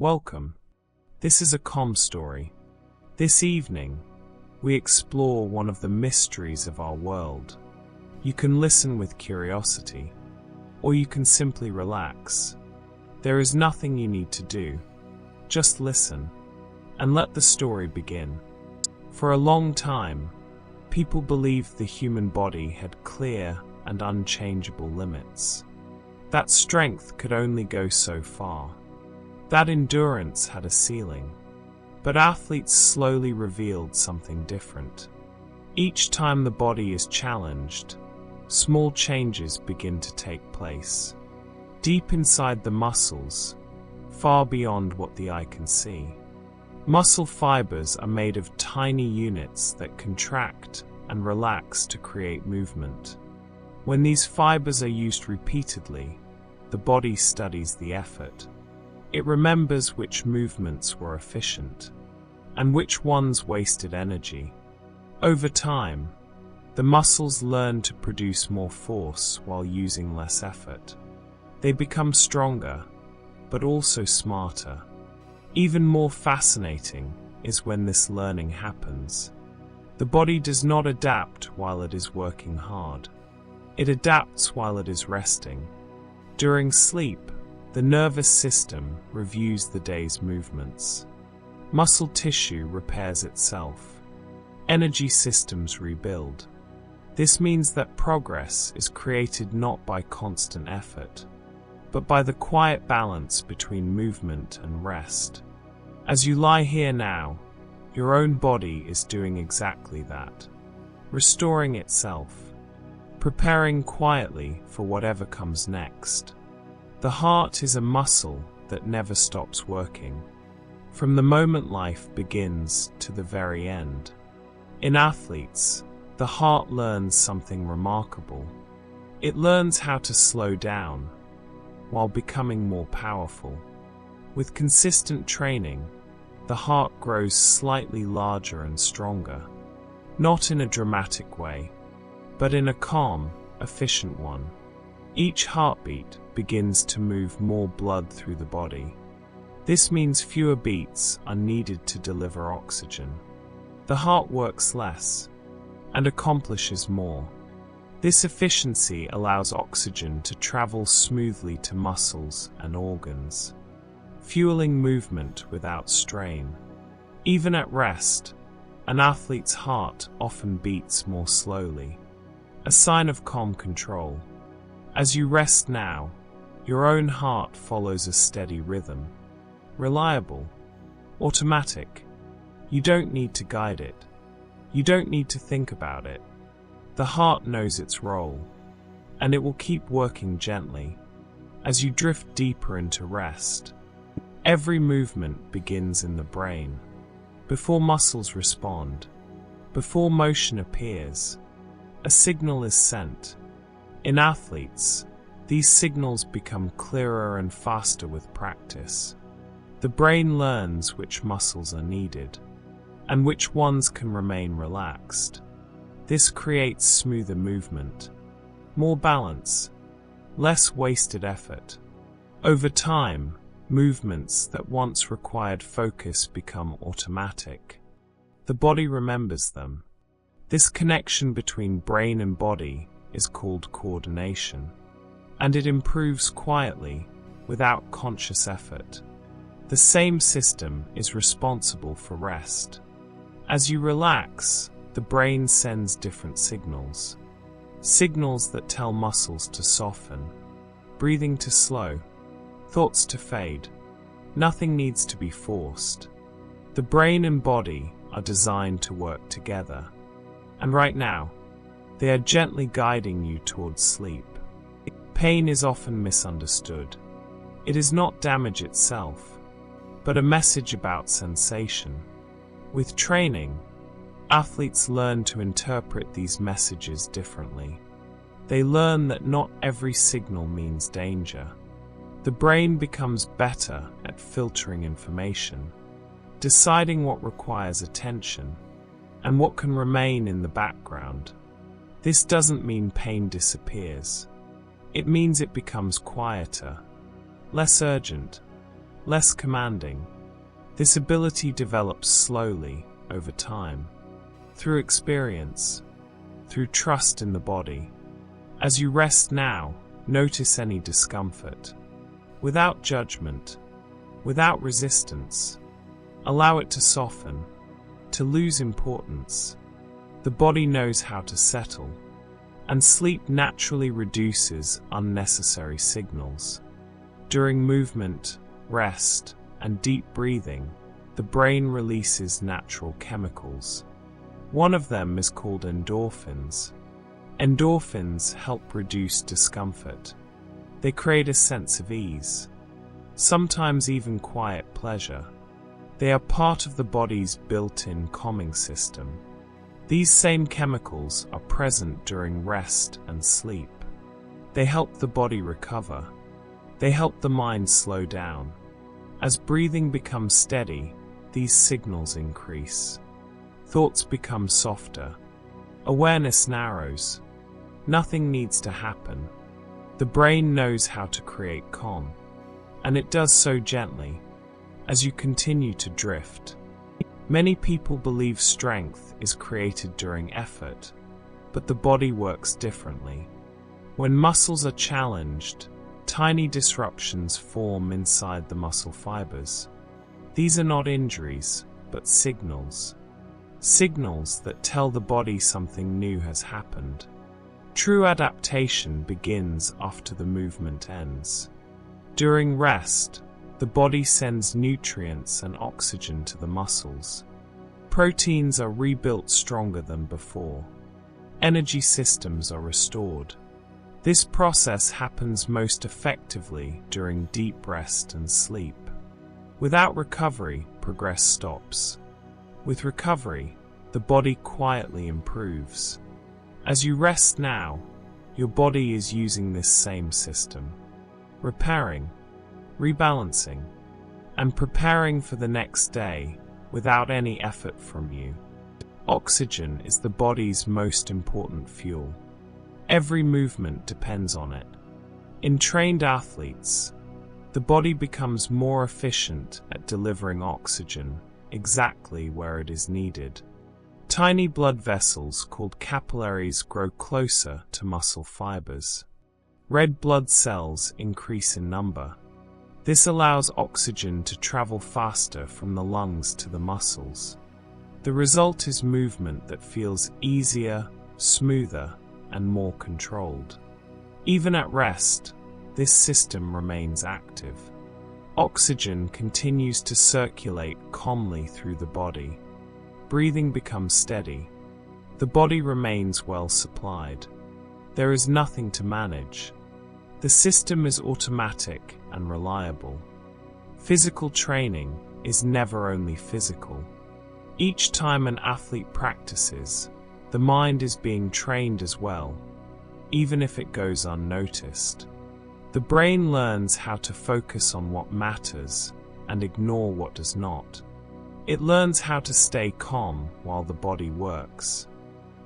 Welcome. This is a calm story. This evening, we explore one of the mysteries of our world. You can listen with curiosity, or you can simply relax. There is nothing you need to do. Just listen, and let the story begin. For a long time, people believed the human body had clear and unchangeable limits. That strength could only go so far. That endurance had a ceiling. But athletes slowly revealed something different. Each time the body is challenged, small changes begin to take place. Deep inside the muscles, far beyond what the eye can see. Muscle fibers are made of tiny units that contract and relax to create movement. When these fibers are used repeatedly, the body studies the effort. It remembers which movements were efficient and which ones wasted energy. Over time, the muscles learn to produce more force while using less effort. They become stronger, but also smarter. Even more fascinating is when this learning happens. The body does not adapt while it is working hard. It adapts while it is resting. During sleep, the nervous system reviews the day's movements. Muscle tissue repairs itself. Energy systems rebuild. This means that progress is created not by constant effort, but by the quiet balance between movement and rest. As you lie here now, your own body is doing exactly that, restoring itself, preparing quietly for whatever comes next. The heart is a muscle that never stops working, from the moment life begins to the very end. In athletes, the heart learns something remarkable. It learns how to slow down while becoming more powerful. With consistent training, the heart grows slightly larger and stronger, not in a dramatic way, but in a calm, efficient one. Each heartbeat begins to move more blood through the body. This means fewer beats are needed to deliver oxygen. The heart works less and accomplishes more. This efficiency allows oxygen to travel smoothly to muscles and organs, fueling movement without strain. Even at rest, an athlete's heart often beats more slowly, a sign of calm control. As you rest now, your own heart follows a steady rhythm. Reliable, automatic. You don't need to guide it. You don't need to think about it. The heart knows its role, and it will keep working gently. As you drift deeper into rest, every movement begins in the brain. Before muscles respond, before motion appears, a signal is sent. In athletes, these signals become clearer and faster with practice. The brain learns which muscles are needed, and which ones can remain relaxed. This creates smoother movement, more balance, less wasted effort. Over time, movements that once required focus become automatic. The body remembers them. This connection between brain and body is called coordination, and it improves quietly, without conscious effort. The same system is responsible for rest. As you relax, the brain sends different signals. Signals that tell muscles to soften, breathing to slow, thoughts to fade. Nothing needs to be forced. The brain and body are designed to work together. And right now, they are gently guiding you towards sleep. Pain is often misunderstood. It is not damage itself, but a message about sensation. With training, athletes learn to interpret these messages differently. They learn that not every signal means danger. The brain becomes better at filtering information, deciding what requires attention and what can remain in the background. This doesn't mean pain disappears. It means it becomes quieter, less urgent, less commanding. This ability develops slowly over time, through experience, through trust in the body. As you rest now, notice any discomfort. Without judgment, without resistance, allow it to soften, to lose importance. The body knows how to settle, and sleep naturally reduces unnecessary signals. During movement, rest, and deep breathing, the brain releases natural chemicals. One of them is called endorphins. Endorphins help reduce discomfort. They create a sense of ease, sometimes even quiet pleasure. They are part of the body's built-in calming system. These same chemicals are present during rest and sleep. They help the body recover. They help the mind slow down. As breathing becomes steady, these signals increase. Thoughts become softer. Awareness narrows. Nothing needs to happen. The brain knows how to create calm, and it does so gently, as you continue to drift. Many people believe strength is created during effort, but the body works differently. When muscles are challenged, tiny disruptions form inside the muscle fibers. These are not injuries, but signals. Signals that tell the body something new has happened. True adaptation begins after the movement ends. During rest, the body sends nutrients and oxygen to the muscles. Proteins are rebuilt stronger than before. Energy systems are restored. This process happens most effectively during deep rest and sleep. Without recovery, progress stops. With recovery, the body quietly improves. As you rest now, your body is using this same system, repairing, rebalancing, and preparing for the next day without any effort from you. Oxygen is the body's most important fuel. Every movement depends on it. In trained athletes, the body becomes more efficient at delivering oxygen exactly where it is needed. Tiny blood vessels called capillaries grow closer to muscle fibers. Red blood cells increase in number. This allows oxygen to travel faster from the lungs to the muscles. The result is movement that feels easier, smoother, and more controlled. Even at rest, this system remains active. Oxygen continues to circulate calmly through the body. Breathing becomes steady. The body remains well supplied. There is nothing to manage. The system is automatic and reliable. Physical training is never only physical. Each time an athlete practices, the mind is being trained as well, even if it goes unnoticed. The brain learns how to focus on what matters and ignore what does not. It learns how to stay calm while the body works.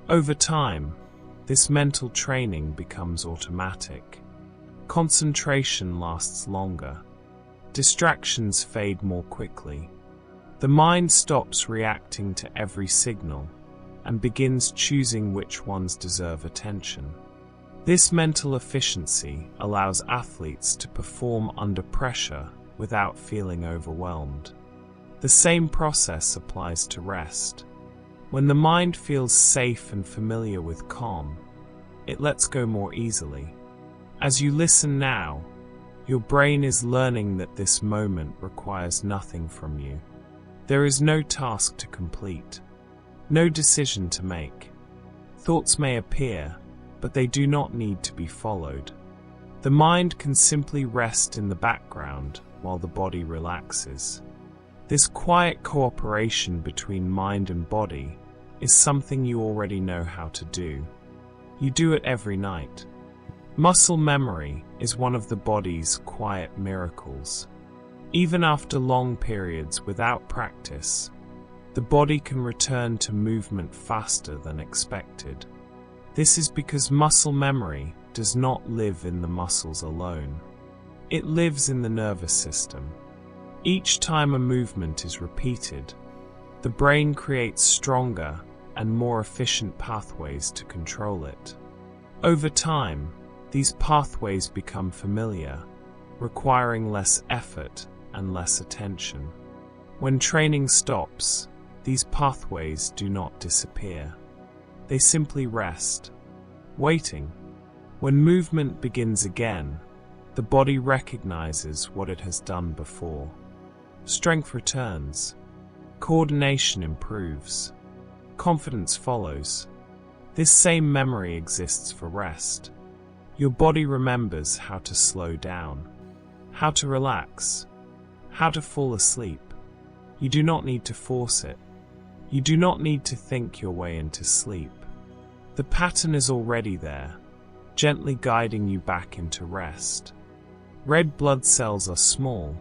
Over time, this mental training becomes automatic. Concentration lasts longer. Distractions fade more quickly. The mind stops reacting to every signal and begins choosing which ones deserve attention. This mental efficiency allows athletes to perform under pressure without feeling overwhelmed. The same process applies to rest. When the mind feels safe and familiar with calm, it lets go more easily. As you listen now, your brain is learning that this moment requires nothing from you. There is no task to complete, no decision to make. Thoughts may appear, but they do not need to be followed. The mind can simply rest in the background while the body relaxes. This quiet cooperation between mind and body is something you already know how to do. You do it every night. Muscle memory is one of the body's quiet miracles. Even after long periods without practice, the body can return to movement faster than expected. This is because muscle memory does not live in the muscles alone. It lives in the nervous system. Each time a movement is repeated, the brain creates stronger and more efficient pathways to control it. Over time, these pathways become familiar, requiring less effort and less attention. When training stops, these pathways do not disappear. They simply rest, waiting. When movement begins again, the body recognizes what it has done before. Strength returns, coordination improves, confidence follows. This same memory exists for rest. Your body remembers how to slow down, how to relax, how to fall asleep. You do not need to force it. You do not need to think your way into sleep. The pattern is already there, gently guiding you back into rest. Red blood cells are small,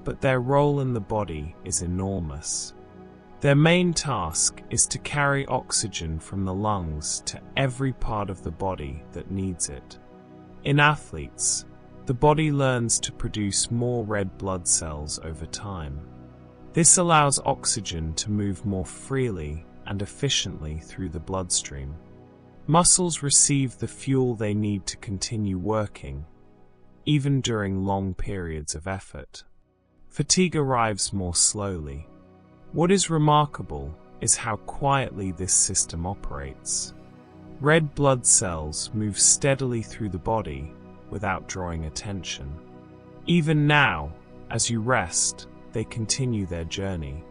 but their role in the body is enormous. Their main task is to carry oxygen from the lungs to every part of the body that needs it. In athletes, the body learns to produce more red blood cells over time. This allows oxygen to move more freely and efficiently through the bloodstream. Muscles receive the fuel they need to continue working, even during long periods of effort. Fatigue arrives more slowly. What is remarkable is how quietly this system operates. Red blood cells move steadily through the body without drawing attention. Even now, as you rest, they continue their journey,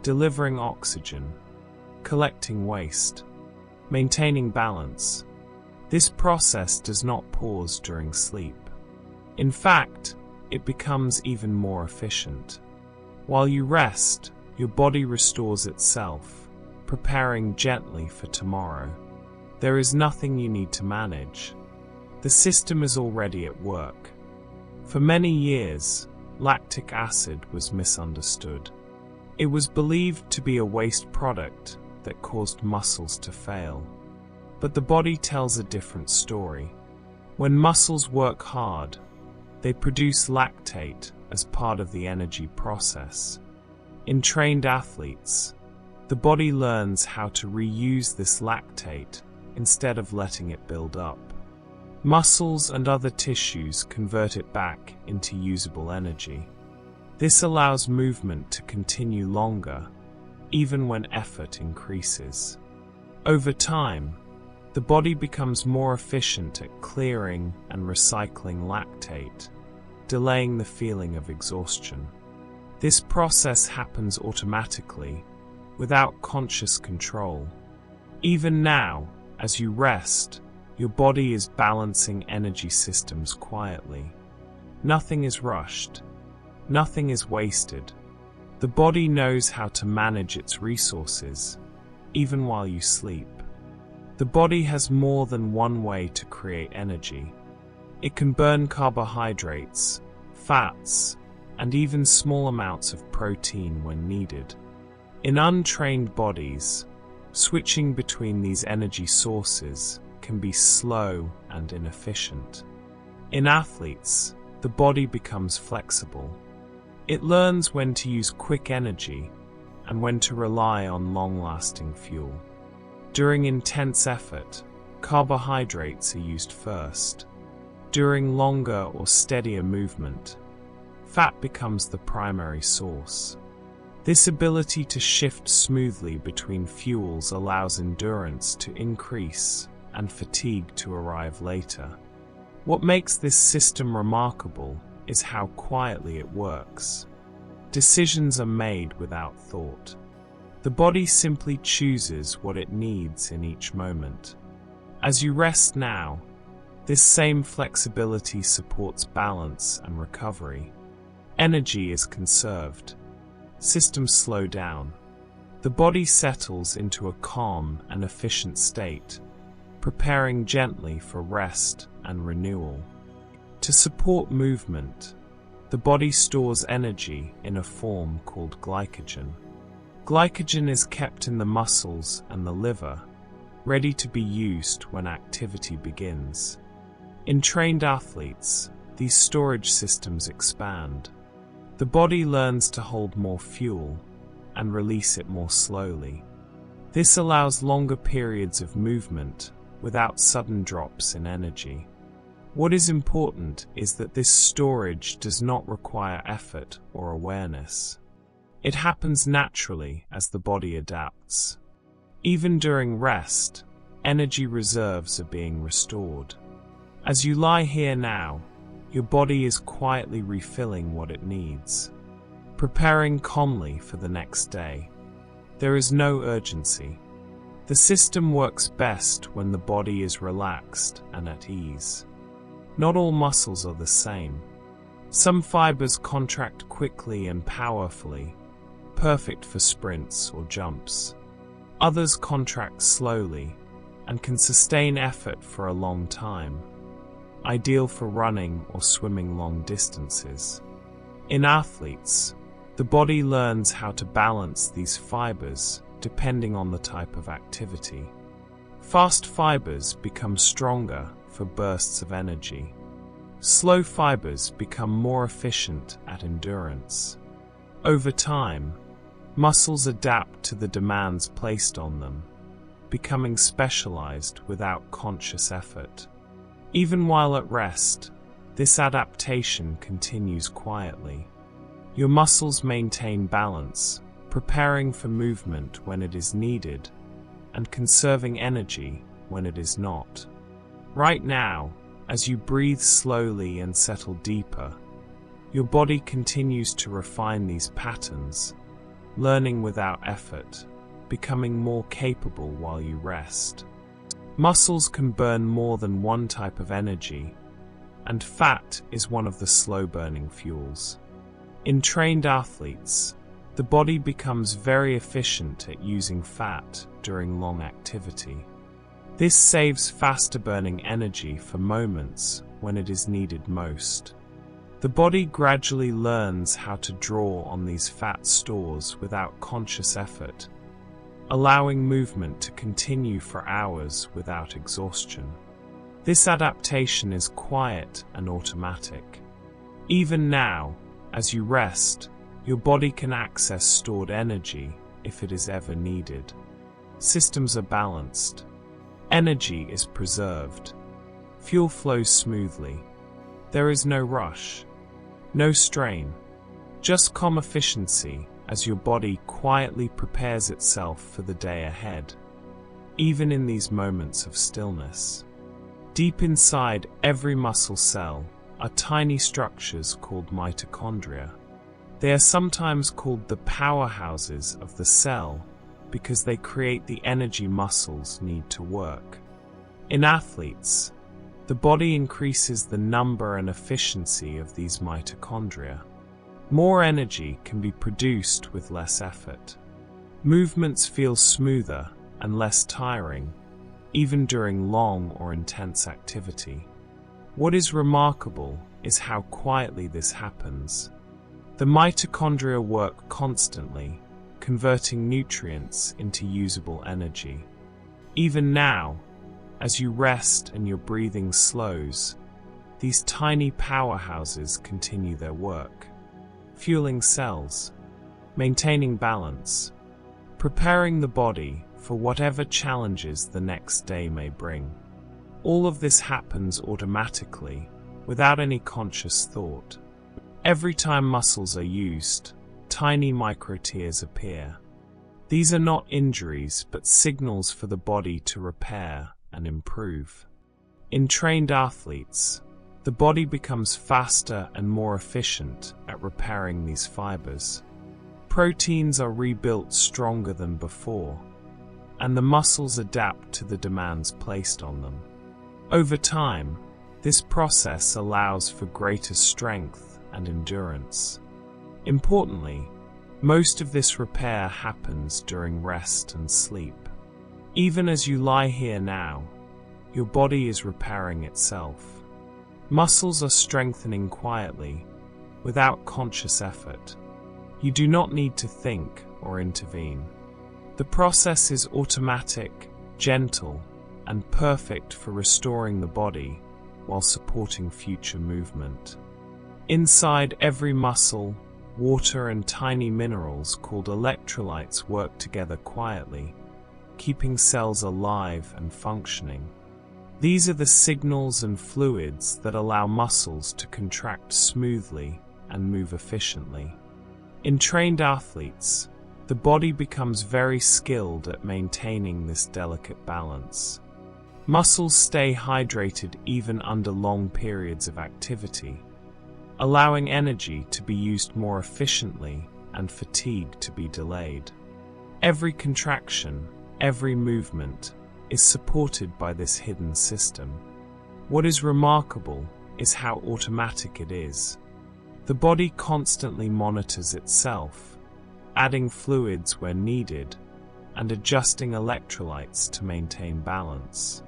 delivering oxygen, collecting waste, maintaining balance. This process does not pause during sleep. In fact, it becomes even more efficient. While you rest, your body restores itself, preparing gently for tomorrow. There is nothing you need to manage. The system is already at work. For many years, lactic acid was misunderstood. It was believed to be a waste product that caused muscles to fail. But the body tells a different story. When muscles work hard, they produce lactate as part of the energy process. In trained athletes, the body learns how to reuse this lactate instead of letting it build up. Muscles and other tissues convert it back into usable energy. This allows movement to continue longer, even when effort increases. Over time, the body becomes more efficient at clearing and recycling lactate, delaying the feeling of exhaustion. This process happens automatically, without conscious control. Even now, as you rest, your body is balancing energy systems quietly. Nothing is rushed. Nothing is wasted. The body knows how to manage its resources, even while you sleep. The body has more than one way to create energy. It can burn carbohydrates, fats, and even small amounts of protein when needed. In untrained bodies, switching between these energy sources can be slow and inefficient. In athletes, the body becomes flexible. It learns when to use quick energy and when to rely on long-lasting fuel. During intense effort, carbohydrates are used first. During longer or steadier movement, fat becomes the primary source. This ability to shift smoothly between fuels allows endurance to increase and fatigue to arrive later. What makes this system remarkable is how quietly it works. Decisions are made without thought. The body simply chooses what it needs in each moment. As you rest now, this same flexibility supports balance and recovery. Energy is conserved. Systems slow down. The body settles into a calm and efficient state, preparing gently for rest and renewal. To support movement, the body stores energy in a form called glycogen. Glycogen is kept in the muscles and the liver, ready to be used when activity begins. In trained athletes, these storage systems expand. The body learns to hold more fuel and release it more slowly. This allows longer periods of movement without sudden drops in energy. What is important is that this storage does not require effort or awareness. It happens naturally as the body adapts. Even during rest, energy reserves are being restored. As you lie here now, your body is quietly refilling what it needs, preparing calmly for the next day. There is no urgency. The system works best when the body is relaxed and at ease. Not all muscles are the same. Some fibers contract quickly and powerfully, perfect for sprints or jumps. Others contract slowly and can sustain effort for a long time, ideal for running or swimming long distances. In athletes, the body learns how to balance these fibers depending on the type of activity. Fast fibers become stronger for bursts of energy. Slow fibers become more efficient at endurance. Over time, muscles adapt to the demands placed on them, becoming specialized without conscious effort. Even while at rest, this adaptation continues quietly. Your muscles maintain balance, preparing for movement when it is needed, and conserving energy when it is not. Right now, as you breathe slowly and settle deeper, your body continues to refine these patterns, learning without effort, becoming more capable while you rest. Muscles can burn more than one type of energy, and fat is one of the slow-burning fuels. In trained athletes, the body becomes very efficient at using fat during long activity. This saves faster-burning energy for moments when it is needed most. The body gradually learns how to draw on these fat stores without conscious effort, allowing movement to continue for hours without exhaustion. This adaptation is quiet and automatic. Even now, as you rest, your body can access stored energy if it is ever needed. Systems are balanced. Energy is preserved. Fuel flows smoothly. There is no rush, no strain, just calm efficiency as your body quietly prepares itself for the day ahead, even in these moments of stillness. Deep inside every muscle cell are tiny structures called mitochondria. They are sometimes called the powerhouses of the cell because they create the energy muscles need to work. In athletes, the body increases the number and efficiency of these mitochondria. More energy can be produced with less effort. Movements feel smoother and less tiring, even during long or intense activity. What is remarkable is how quietly this happens. The mitochondria work constantly, converting nutrients into usable energy. Even now, as you rest and your breathing slows, these tiny powerhouses continue their work, fueling cells, maintaining balance, preparing the body for whatever challenges the next day may bring. All of this happens automatically, without any conscious thought. Every time muscles are used, tiny microtears appear. These are not injuries, but signals for the body to repair and improve. In trained athletes, the body becomes faster and more efficient at repairing these fibers. Proteins are rebuilt stronger than before, and the muscles adapt to the demands placed on them. Over time, this process allows for greater strength and endurance. Importantly, most of this repair happens during rest and sleep. Even as you lie here now, your body is repairing itself. Muscles are strengthening quietly, without conscious effort. You do not need to think or intervene. The process is automatic, gentle, and perfect for restoring the body while supporting future movement. Inside every muscle, water and tiny minerals called electrolytes work together quietly, keeping cells alive and functioning. These are the signals and fluids that allow muscles to contract smoothly and move efficiently. In trained athletes, the body becomes very skilled at maintaining this delicate balance. Muscles stay hydrated even under long periods of activity, allowing energy to be used more efficiently and fatigue to be delayed. Every contraction, every movement, is supported by this hidden system. What is remarkable is how automatic it is. The body constantly monitors itself, adding fluids where needed and adjusting electrolytes to maintain balance.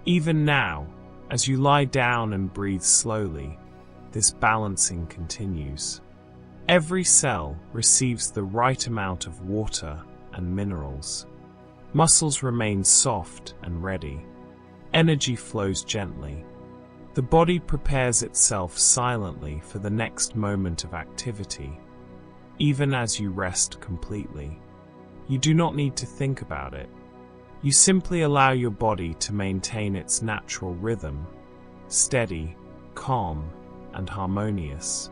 Even now, as you lie down and breathe slowly, this balancing continues. Every cell receives the right amount of water and minerals. Muscles remain soft and ready. Energy flows gently. The body prepares itself silently for the next moment of activity, even as you rest completely. You do not need to think about it. You simply allow your body to maintain its natural rhythm, steady, calm, and harmonious.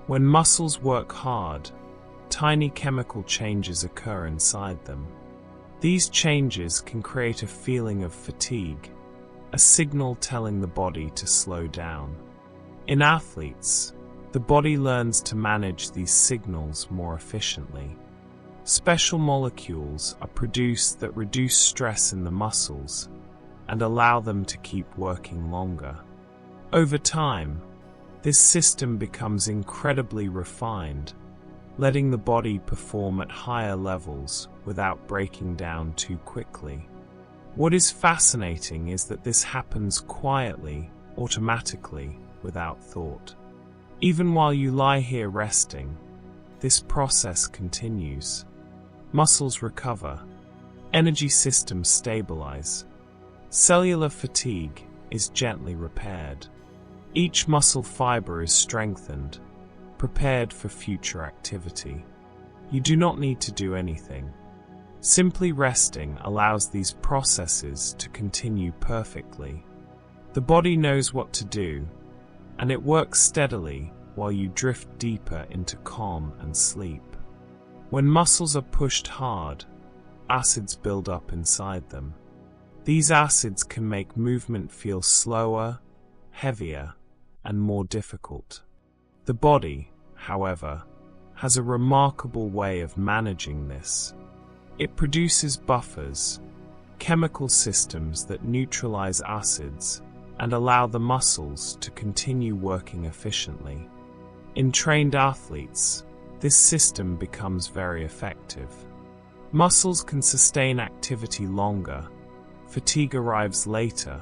When muscles work hard, tiny chemical changes occur inside them. These changes can create a feeling of fatigue, a signal telling the body to slow down. In athletes, the body learns to manage these signals more efficiently. Special molecules are produced that reduce stress in the muscles and allow them to keep working longer. Over time, this system becomes incredibly refined, letting the body perform at higher levels without breaking down too quickly. What is fascinating is that this happens quietly, automatically, without thought. Even while you lie here resting, this process continues. Muscles recover, energy systems stabilize, cellular fatigue is gently repaired. Each muscle fiber is strengthened, prepared for future activity. You do not need to do anything. Simply resting allows these processes to continue perfectly. The body knows what to do, and it works steadily while you drift deeper into calm and sleep. When muscles are pushed hard, acids build up inside them. These acids can make movement feel slower, heavier, and more difficult. The body, however, has a remarkable way of managing this. It produces buffers, chemical systems that neutralize acids and allow the muscles to continue working efficiently. In trained athletes, this system becomes very effective. Muscles can sustain activity longer, fatigue arrives later,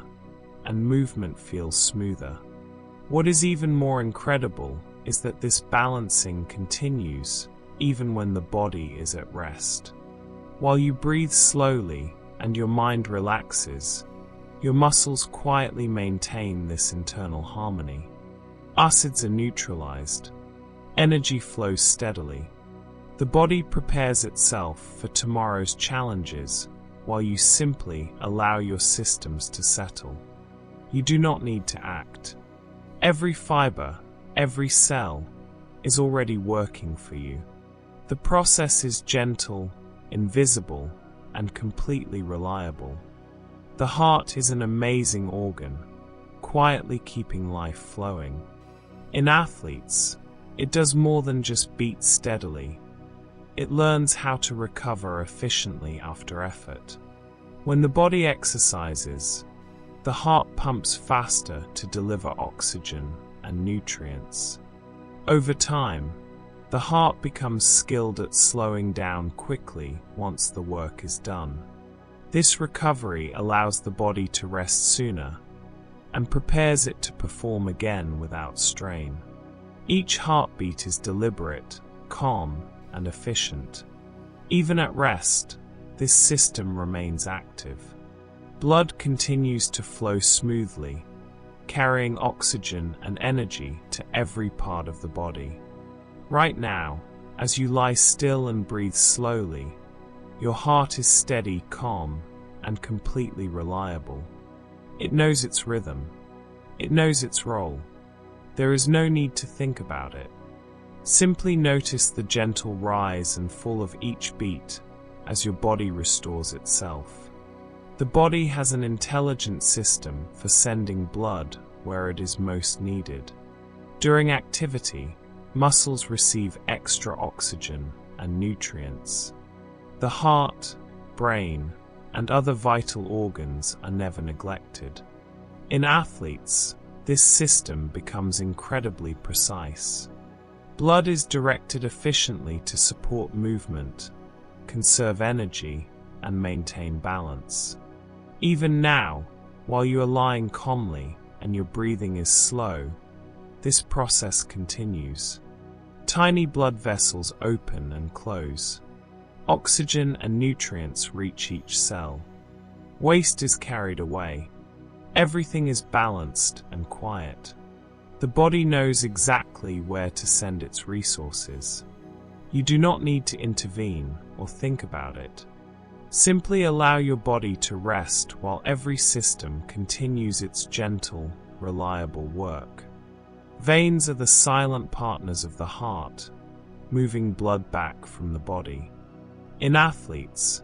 and movement feels smoother. What is even more incredible is that this balancing continues even when the body is at rest. While you breathe slowly and your mind relaxes, your muscles quietly maintain this internal harmony. Acids are neutralized. Energy flows steadily. The body prepares itself for tomorrow's challenges while you simply allow your systems to settle. You do not need to act. Every fiber, every cell, is already working for you. The process is gentle, invisible, and completely reliable. The heart is an amazing organ, quietly keeping life flowing. In athletes, it does more than just beat steadily. It learns how to recover efficiently after effort. When the body exercises, the heart pumps faster to deliver oxygen and nutrients. Over time, the heart becomes skilled at slowing down quickly once the work is done. This recovery allows the body to rest sooner and prepares it to perform again without strain. Each heartbeat is deliberate, calm, and efficient. Even at rest, this system remains active. Blood continues to flow smoothly, carrying oxygen and energy to every part of the body. Right now, as you lie still and breathe slowly, your heart is steady, calm, and completely reliable. It knows its rhythm. It knows its role. There is no need to think about it. Simply notice the gentle rise and fall of each beat as your body restores itself. The body has an intelligent system for sending blood where it is most needed. During activity, muscles receive extra oxygen and nutrients. The heart, brain, and other vital organs are never neglected. In athletes, this system becomes incredibly precise. Blood is directed efficiently to support movement, conserve energy, and maintain balance. Even now, while you are lying calmly and your breathing is slow, this process continues. Tiny blood vessels open and close. Oxygen and nutrients reach each cell. Waste is carried away. Everything is balanced and quiet. The body knows exactly where to send its resources. You do not need to intervene or think about it. Simply allow your body to rest while every system continues its gentle, reliable work. Veins are the silent partners of the heart, moving blood back from the body. In athletes,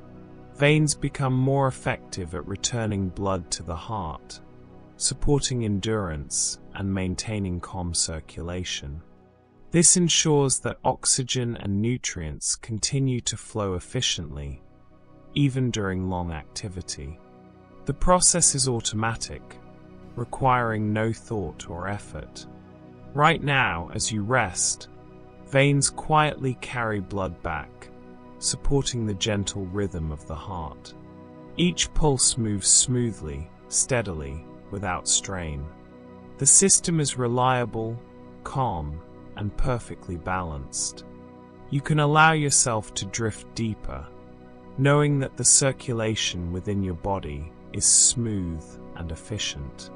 veins become more effective at returning blood to the heart, supporting endurance and maintaining calm circulation. This ensures that oxygen and nutrients continue to flow efficiently, even during long activity. The process is automatic, requiring no thought or effort. Right now, as you rest, veins quietly carry blood back, supporting the gentle rhythm of the heart. Each pulse moves smoothly, steadily, without strain. The system is reliable, calm, and perfectly balanced. You can allow yourself to drift deeper, knowing that the circulation within your body is smooth and efficient.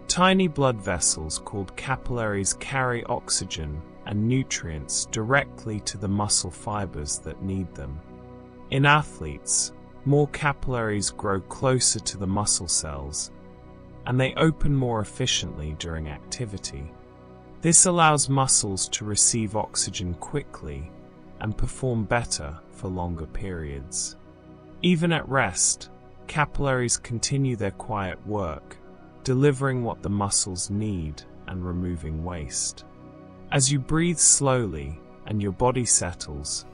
Tiny blood vessels called capillaries carry oxygen and nutrients directly to the muscle fibers that need them. In athletes, more capillaries grow closer to the muscle cells, and they open more efficiently during activity. This allows muscles to receive oxygen quickly and perform better for longer periods. Even at rest, capillaries continue their quiet work, delivering what the muscles need and removing waste. As you breathe slowly and your body settles,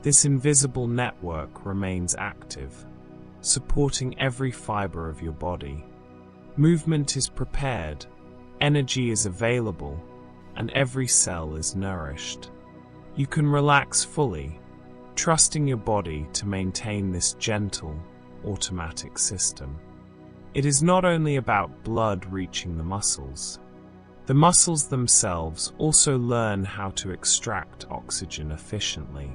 this invisible network remains active, supporting every fiber of your body. Movement is prepared, energy is available, and every cell is nourished. You can relax fully, trusting your body to maintain this gentle, automatic system. It is not only about blood reaching the muscles. The muscles themselves also learn how to extract oxygen efficiently.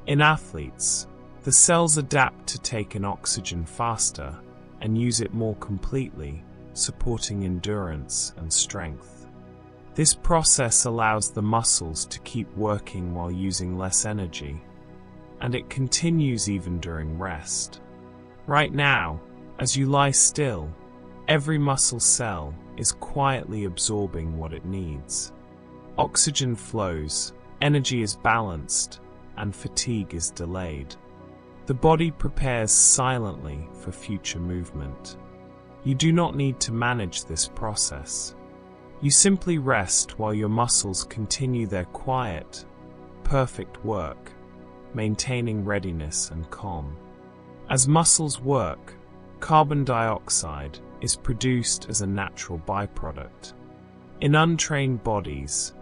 In athletes, the cells adapt to take in oxygen faster and use it more completely, supporting endurance and strength. This process allows the muscles to keep working while using less energy, and it continues even during rest. Right now, as you lie still, every muscle cell is quietly absorbing what it needs. Oxygen flows, energy is balanced, and fatigue is delayed. The body prepares silently for future movement. You do not need to manage this process. You simply rest while your muscles continue their quiet, perfect work, maintaining readiness and calm. As muscles work, carbon dioxide is produced as a natural byproduct. In untrained bodies,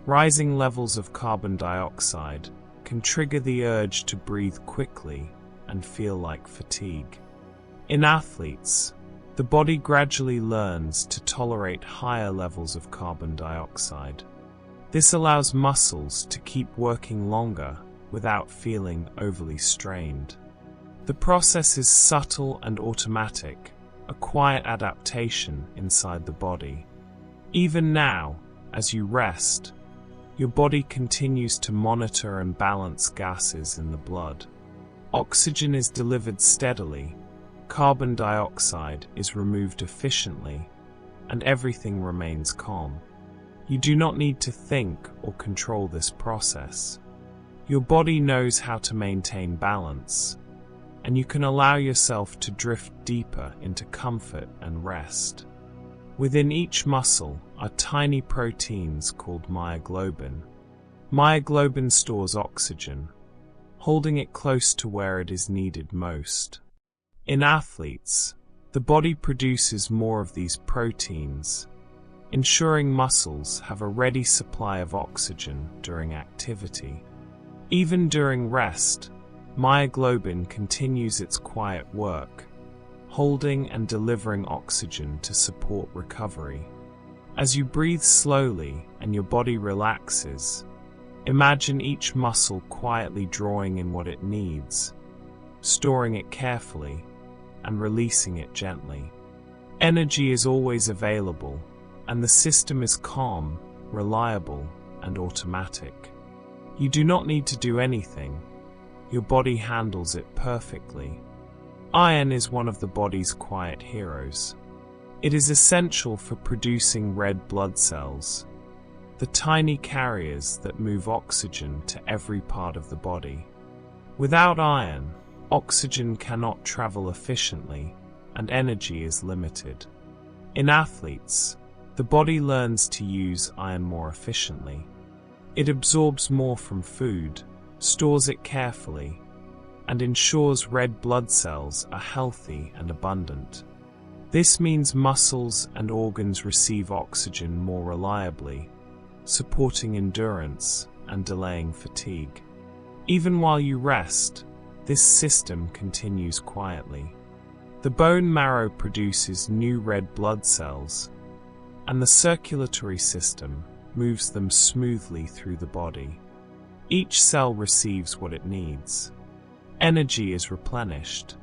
rising levels of carbon dioxide can trigger the urge to breathe quickly and feel like fatigue. In athletes, the body gradually learns to tolerate higher levels of carbon dioxide. This allows muscles to keep working longer without feeling overly strained. The process is subtle and automatic, a quiet adaptation inside the body. Even now, as you rest, Your body continues to monitor and balance gases in the blood. Oxygen is delivered steadily, carbon dioxide is removed efficiently, and everything remains calm. You do not need to think or control this process. Your body knows how to maintain balance, and you can allow yourself to drift deeper into comfort and rest. Within each muscle are tiny proteins called myoglobin. Myoglobin stores oxygen, holding it close to where it is needed most. In athletes, the body produces more of these proteins, ensuring muscles have a ready supply of oxygen during activity. Even during rest, myoglobin continues its quiet work, holding and delivering oxygen to support recovery. As you breathe slowly and your body relaxes, imagine each muscle quietly drawing in what it needs, storing it carefully, and releasing it gently. Energy is always available, and the system is calm, reliable, and automatic. You do not need to do anything. Your body handles it perfectly. Iron is one of the body's quiet heroes. It is essential for producing red blood cells, the tiny carriers that move oxygen to every part of the body. Without iron, oxygen cannot travel efficiently, and energy is limited. In athletes, the body learns to use iron more efficiently. It absorbs more from food, stores it carefully, and ensures red blood cells are healthy and abundant. This means muscles and organs receive oxygen more reliably, supporting endurance and delaying fatigue. Even while you rest, this system continues quietly. The bone marrow produces new red blood cells, and the circulatory system moves them smoothly through the body. Each cell receives what it needs. Energy is replenished.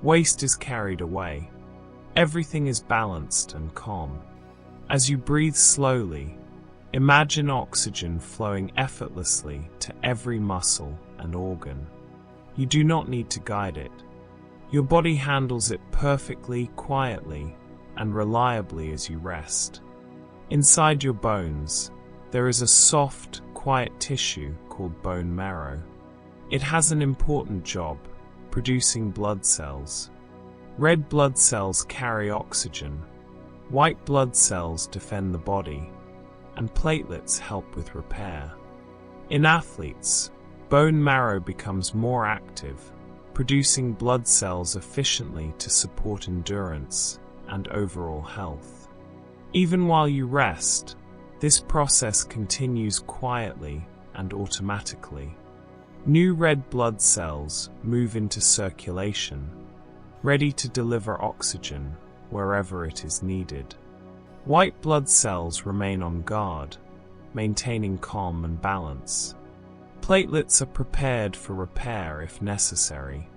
Waste is carried away. Everything is balanced and calm. As you breathe slowly, imagine oxygen flowing effortlessly to every muscle and organ. You do not need to guide it. Your body handles it perfectly, quietly, and reliably as you rest. Inside your bones, there is a soft, quiet tissue called bone marrow. It has an important job, producing blood cells. Red blood cells carry oxygen, white blood cells defend the body, and platelets help with repair. In athletes, bone marrow becomes more active, producing blood cells efficiently to support endurance and overall health. Even while you rest, this process continues quietly and automatically. New red blood cells move into circulation, ready to deliver oxygen wherever it is needed. White blood cells remain on guard, maintaining calm and balance. Platelets are prepared for repair if necessary.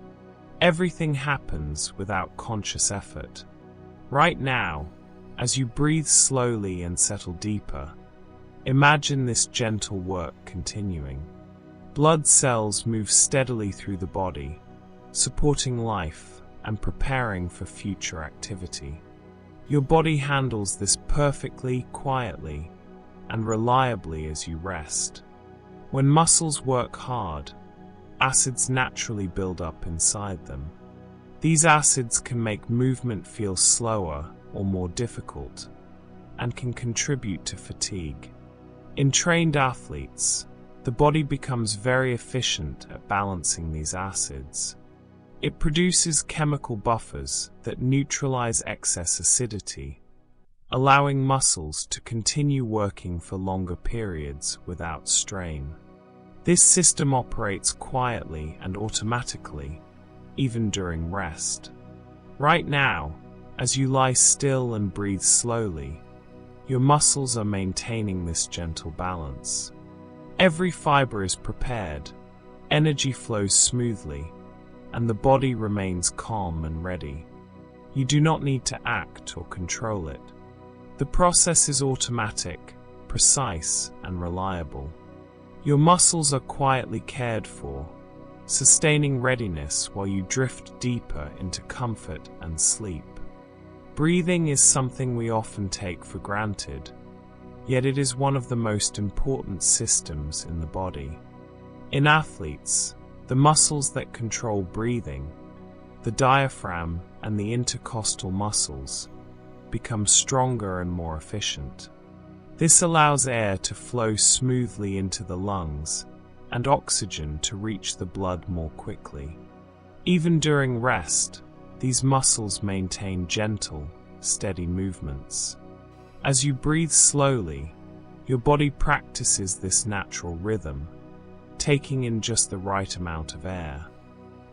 Everything happens without conscious effort. Right now, as you breathe slowly and settle deeper, imagine this gentle work continuing. Blood cells move steadily through the body, supporting life and preparing for future activity. Your body handles this perfectly, quietly, and reliably as you rest. When muscles work hard, acids naturally build up inside them. These acids can make movement feel slower or more difficult, and can contribute to fatigue. In trained athletes, the body becomes very efficient at balancing these acids. It produces chemical buffers that neutralize excess acidity, allowing muscles to continue working for longer periods without strain. This system operates quietly and automatically, even during rest. Right now, as you lie still and breathe slowly, your muscles are maintaining this gentle balance. Every fiber is prepared, energy flows smoothly, and the body remains calm and ready. You do not need to act or control it. The process is automatic, precise, and reliable. Your muscles are quietly cared for, sustaining readiness while you drift deeper into comfort and sleep. Breathing is something we often take for granted, yet it is one of the most important systems in the body. In athletes, the muscles that control breathing, the diaphragm and the intercostal muscles, become stronger and more efficient. This allows air to flow smoothly into the lungs and oxygen to reach the blood more quickly. Even during rest, these muscles maintain gentle, steady movements. As you breathe slowly, your body practices this natural rhythm, taking in just the right amount of air.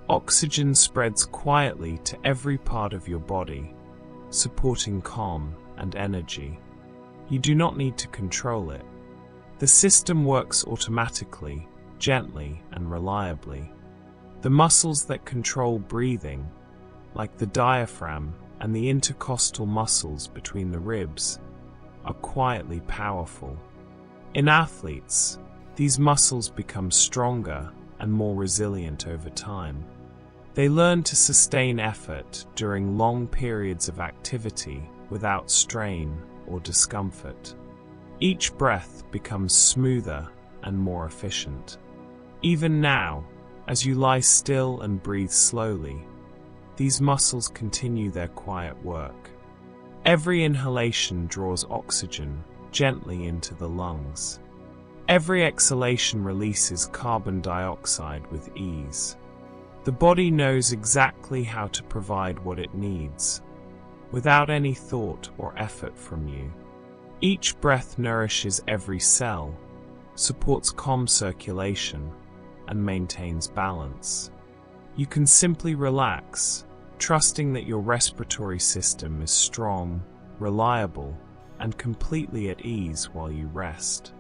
Oxygen spreads quietly to every part of your body, supporting calm and energy. You do not need to control it. The system works automatically, gently, and reliably. The muscles that control breathing, like the diaphragm and the intercostal muscles between the ribs, are quietly powerful. In athletes, these muscles become stronger and more resilient over time. They learn to sustain effort during long periods of activity without strain or discomfort. Each breath becomes smoother and more efficient. Even now, as you lie still and breathe slowly, these muscles continue their quiet work. Every inhalation draws oxygen gently into the lungs. Every exhalation releases carbon dioxide with ease. The body knows exactly how to provide what it needs, without any thought or effort from you. Each breath nourishes every cell, supports calm circulation, and maintains balance. You can simply relax, trusting that your respiratory system is strong, reliable, and completely at ease while you rest.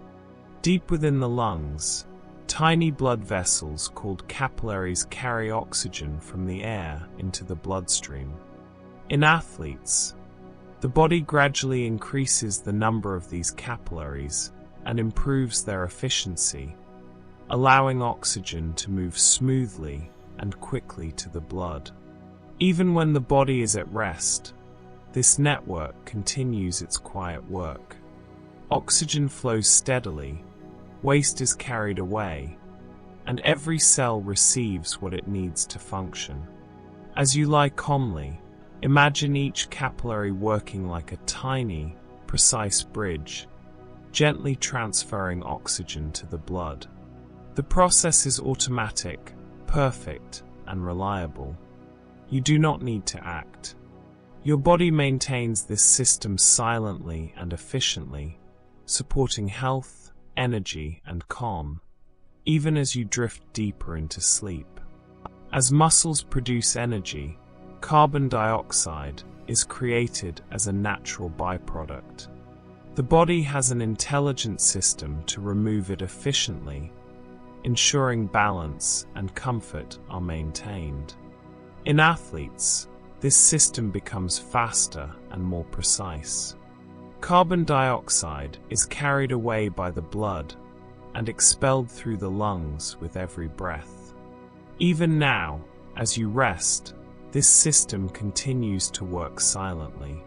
Deep within the lungs, tiny blood vessels called capillaries carry oxygen from the air into the bloodstream. In athletes, the body gradually increases the number of these capillaries and improves their efficiency, allowing oxygen to move smoothly and quickly to the blood. Even when the body is at rest, this network continues its quiet work. Oxygen flows steadily, waste is carried away, and every cell receives what it needs to function. As you lie calmly, imagine each capillary working like a tiny, precise bridge, gently transferring oxygen to the blood. The process is automatic, perfect, and reliable. You do not need to act. Your body maintains this system silently and efficiently, supporting health, energy, and calm, even as you drift deeper into sleep. As muscles produce energy, carbon dioxide is created as a natural byproduct. The body has an intelligent system to remove it efficiently, ensuring balance and comfort are maintained. In athletes, this system becomes faster and more precise. Carbon dioxide is carried away by the blood and expelled through the lungs with every breath. Even now, as you rest, this system continues to work silently.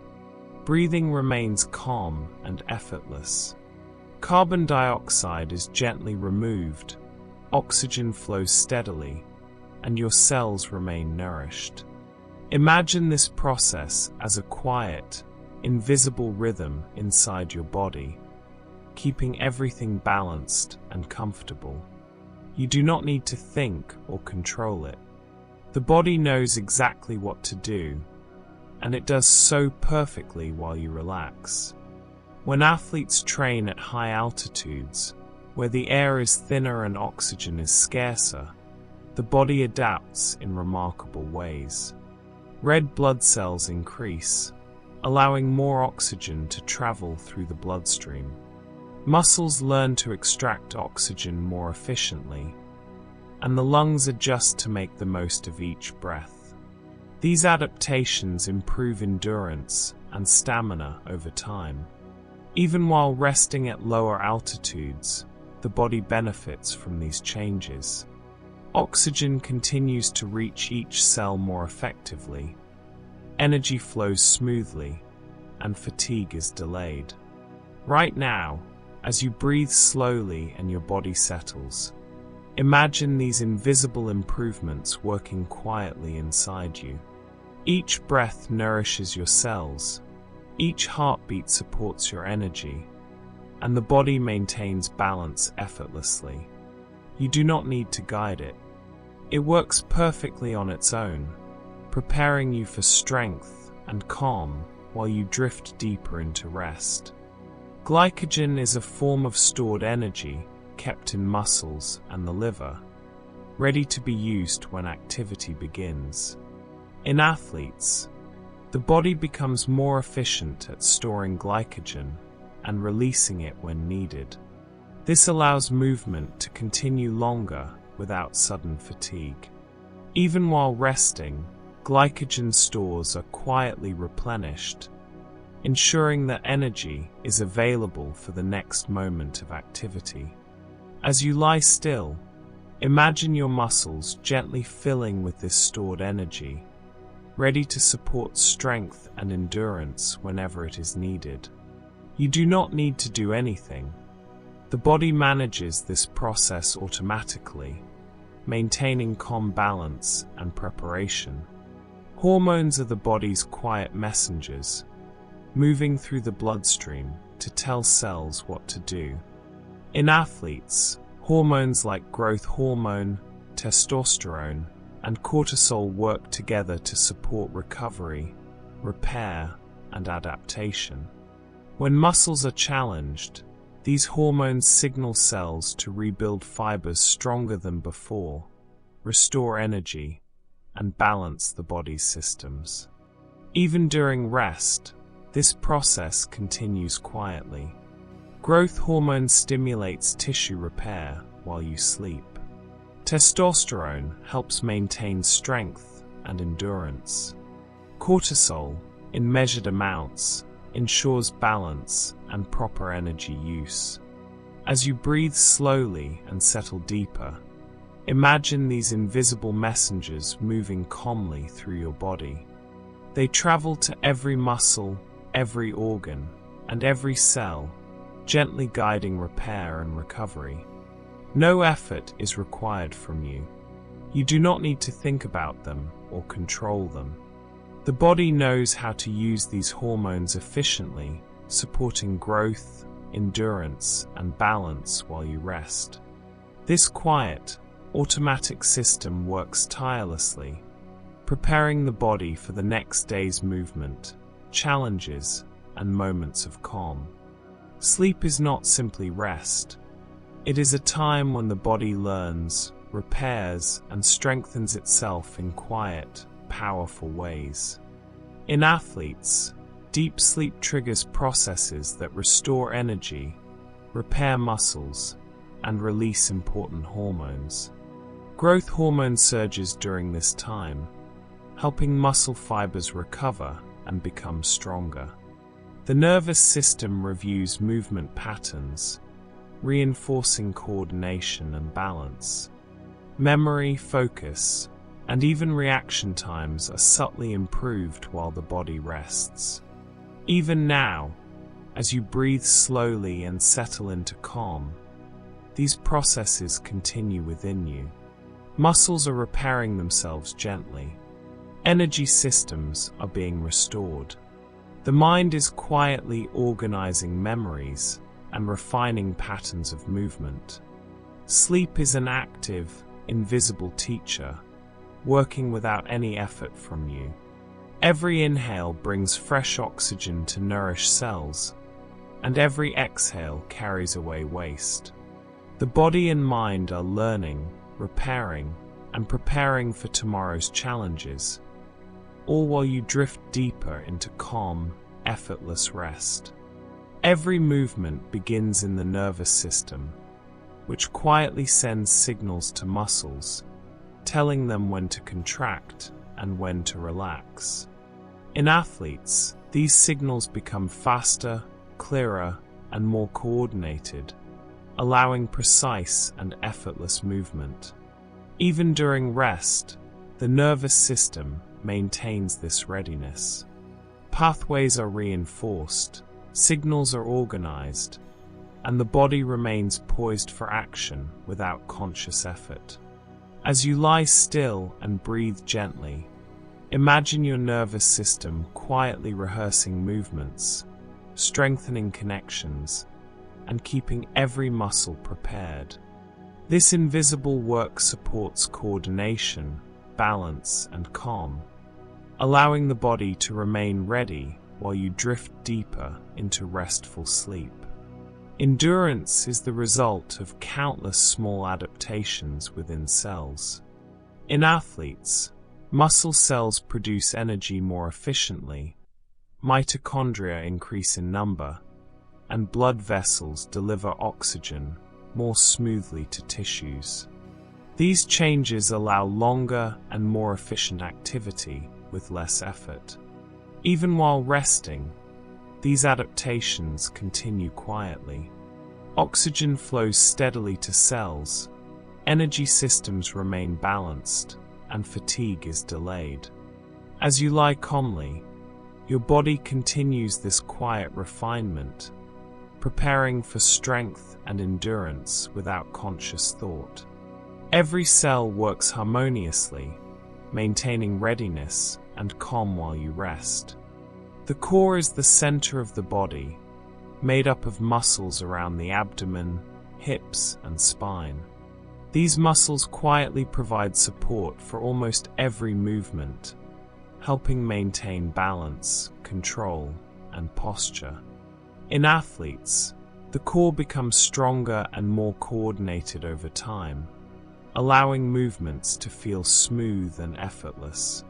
Breathing remains calm and effortless. Carbon dioxide is gently removed, oxygen flows steadily, and your cells remain nourished. Imagine this process as a quiet, invisible rhythm inside your body, keeping everything balanced and comfortable. You do not need to think or control it. The body knows exactly what to do, and it does so perfectly while you relax. When athletes train at high altitudes, where the air is thinner and oxygen is scarcer, the body adapts in remarkable ways. Red blood cells increase, allowing more oxygen to travel through the bloodstream. Muscles learn to extract oxygen more efficiently, and the lungs adjust to make the most of each breath. These adaptations improve endurance and stamina over time. Even while resting at lower altitudes, the body benefits from these changes. Oxygen continues to reach each cell more effectively, energy flows smoothly, and fatigue is delayed. Right now, as you breathe slowly and your body settles, imagine these invisible improvements working quietly inside you. Each breath nourishes your cells, each heartbeat supports your energy, and the body maintains balance effortlessly. You do not need to guide it. It works perfectly on its own, preparing you for strength and calm while you drift deeper into rest. Glycogen is a form of stored energy kept in muscles and the liver, ready to be used when activity begins. In athletes, the body becomes more efficient at storing glycogen and releasing it when needed. This allows movement to continue longer without sudden fatigue. Even while resting, glycogen stores are quietly replenished, ensuring that energy is available for the next moment of activity. As you lie still, imagine your muscles gently filling with this stored energy, ready to support strength and endurance whenever it is needed. You do not need to do anything. The body manages this process automatically, maintaining calm balance and preparation. Hormones are the body's quiet messengers, moving through the bloodstream to tell cells what to do. In athletes, hormones like growth hormone, testosterone, and cortisol work together to support recovery, repair, and adaptation. When muscles are challenged, these hormones signal cells to rebuild fibers stronger than before, restore energy, and balance the body's systems. Even during rest, this process continues quietly. Growth hormone stimulates tissue repair while you sleep. Testosterone helps maintain strength and endurance. Cortisol, in measured amounts, ensures balance and proper energy use. As you breathe slowly and settle deeper, imagine these invisible messengers moving calmly through your body. They travel to every muscle, every organ, and every cell, gently guiding repair and recovery. No effort is required from you. You do not need to think about them or control them. The body knows how to use these hormones efficiently, supporting growth, endurance, and balance while you rest. This quiet, automatic system works tirelessly, preparing the body for the next day's movement, challenges, and moments of calm. Sleep is not simply rest. It is a time when the body learns, repairs, and strengthens itself in quiet, powerful ways. In athletes, deep sleep triggers processes that restore energy, repair muscles, and release important hormones. Growth hormone surges during this time, helping muscle fibers recover and become stronger. The nervous system reviews movement patterns, reinforcing coordination and balance. Memory, focus, and even reaction times are subtly improved while the body rests. Even now, as you breathe slowly and settle into calm, these processes continue within you. Muscles are repairing themselves gently. Energy systems are being restored. The mind is quietly organizing memories and refining patterns of movement. Sleep is an active, invisible teacher, working without any effort from you. Every inhale brings fresh oxygen to nourish cells, and every exhale carries away waste. The body and mind are learning, repairing, and preparing for tomorrow's challenges, all while you drift deeper into calm, effortless rest. Every movement begins in the nervous system, which quietly sends signals to muscles, telling them when to contract and when to relax. In athletes, these signals become faster, clearer, and more coordinated, allowing precise and effortless movement. Even during rest, the nervous system maintains this readiness. Pathways are reinforced, signals are organized, and the body remains poised for action without conscious effort. As you lie still and breathe gently, imagine your nervous system quietly rehearsing movements, strengthening connections, and keeping every muscle prepared. This invisible work supports coordination, balance, and calm, allowing the body to remain ready while you drift deeper into restful sleep. Endurance is the result of countless small adaptations within cells. In athletes, muscle cells produce energy more efficiently, mitochondria increase in number, and blood vessels deliver oxygen more smoothly to tissues. These changes allow longer and more efficient activity with less effort. Even while resting, these adaptations continue quietly. Oxygen flows steadily to cells, energy systems remain balanced, and fatigue is delayed. As you lie calmly, your body continues this quiet refinement, preparing for strength and endurance without conscious thought. Every cell works harmoniously, maintaining readiness and calm while you rest. The core is the center of the body, made up of muscles around the abdomen, hips, and spine. These muscles quietly provide support for almost every movement, helping maintain balance, control, and posture. In athletes, the core becomes stronger and more coordinated over time, allowing movements to feel smooth and effortless.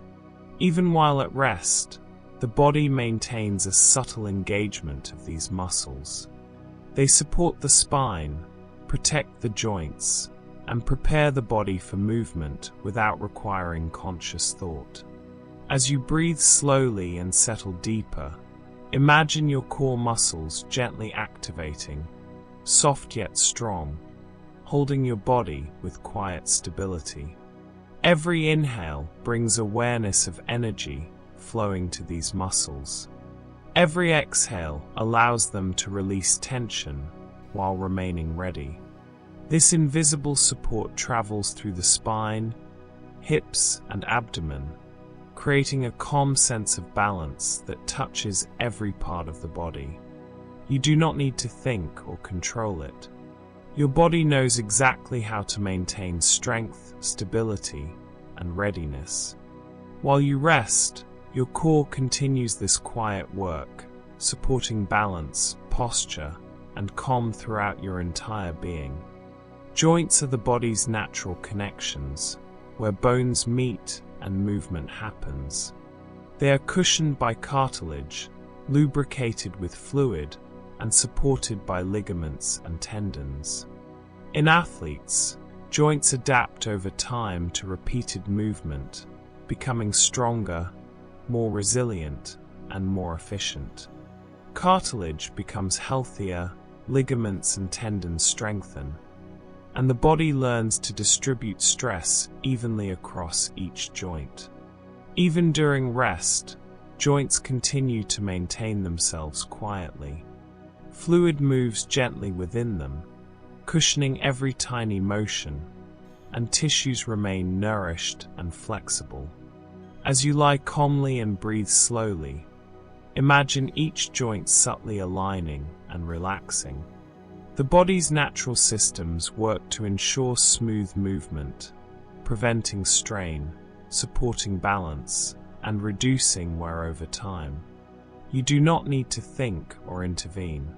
Even while at rest, the body maintains a subtle engagement of these muscles. They support the spine, protect the joints, and prepare the body for movement without requiring conscious thought. As you breathe slowly and settle deeper, imagine your core muscles gently activating, soft yet strong, holding your body with quiet stability. Every inhale brings awareness of energy flowing to these muscles. Every exhale allows them to release tension while remaining ready. This invisible support travels through the spine, hips, and abdomen, creating a calm sense of balance that touches every part of the body. You do not need to think or control it. Your body knows exactly how to maintain strength, stability, and readiness. While you rest, your core continues this quiet work, supporting balance, posture, and calm throughout your entire being. Joints are the body's natural connections, where bones meet and movement happens. They are cushioned by cartilage, lubricated with fluid, and supported by ligaments and tendons. In athletes, joints adapt over time to repeated movement, becoming stronger, more resilient, and more efficient. Cartilage becomes healthier, ligaments and tendons strengthen, and the body learns to distribute stress evenly across each joint. Even during rest, joints continue to maintain themselves quietly. Fluid moves gently within them, cushioning every tiny motion, and tissues remain nourished and flexible. As you lie calmly and breathe slowly, imagine each joint subtly aligning and relaxing. The body's natural systems work to ensure smooth movement, preventing strain, supporting balance, and reducing wear over time. You do not need to think or intervene.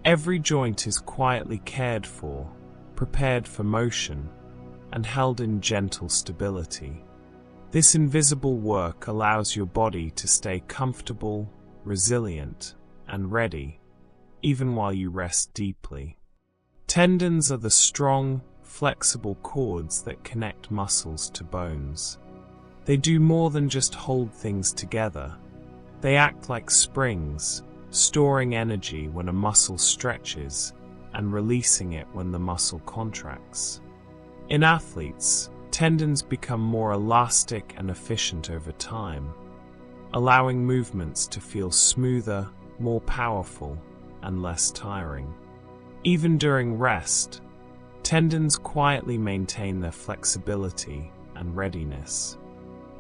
Every joint is quietly cared for, prepared for motion, and held in gentle stability. This invisible work allows your body to stay comfortable, resilient, and ready, even while you rest deeply. Tendons are the strong, flexible cords that connect muscles to bones. They do more than just hold things together. They act like springs, storing energy when a muscle stretches and releasing it when the muscle contracts. In athletes, tendons become more elastic and efficient over time, allowing movements to feel smoother, more powerful, and less tiring. Even during rest, tendons quietly maintain their flexibility and readiness.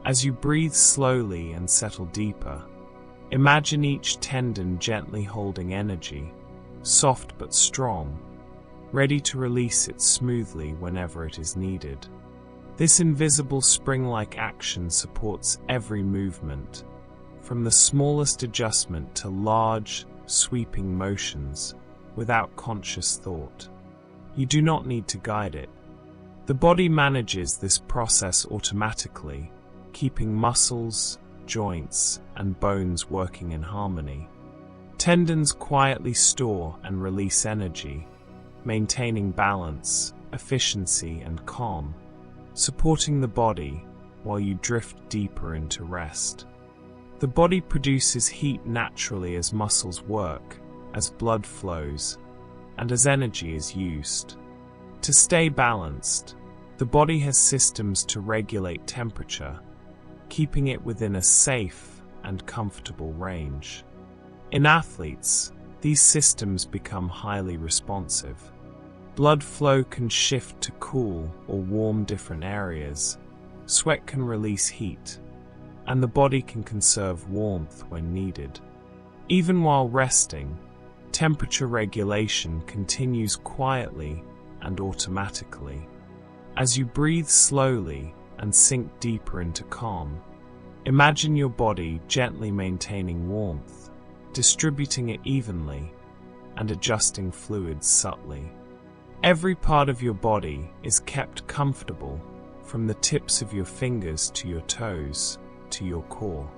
As you breathe slowly and settle deeper, imagine each tendon gently holding energy, soft but strong, ready to release it smoothly whenever it is needed. This invisible spring-like action supports every movement, from the smallest adjustment to large, sweeping motions, without conscious thought. You do not need to guide it. The body manages this process automatically, keeping muscles, joints, and bones working in harmony. Tendons quietly store and release energy, maintaining balance, efficiency, and calm, supporting the body while you drift deeper into rest. The body produces heat naturally as muscles work, as blood flows, and as energy is used. To stay balanced, the body has systems to regulate temperature, keeping it within a safe and comfortable range. In athletes, these systems become highly responsive. Blood flow can shift to cool or warm different areas, sweat can release heat, and the body can conserve warmth when needed. Even while resting, temperature regulation continues quietly and automatically. As you breathe slowly and sink deeper into calm, imagine your body gently maintaining warmth, distributing it evenly, and adjusting fluids subtly. Every part of your body is kept comfortable, from the tips of your fingers to your toes to your core.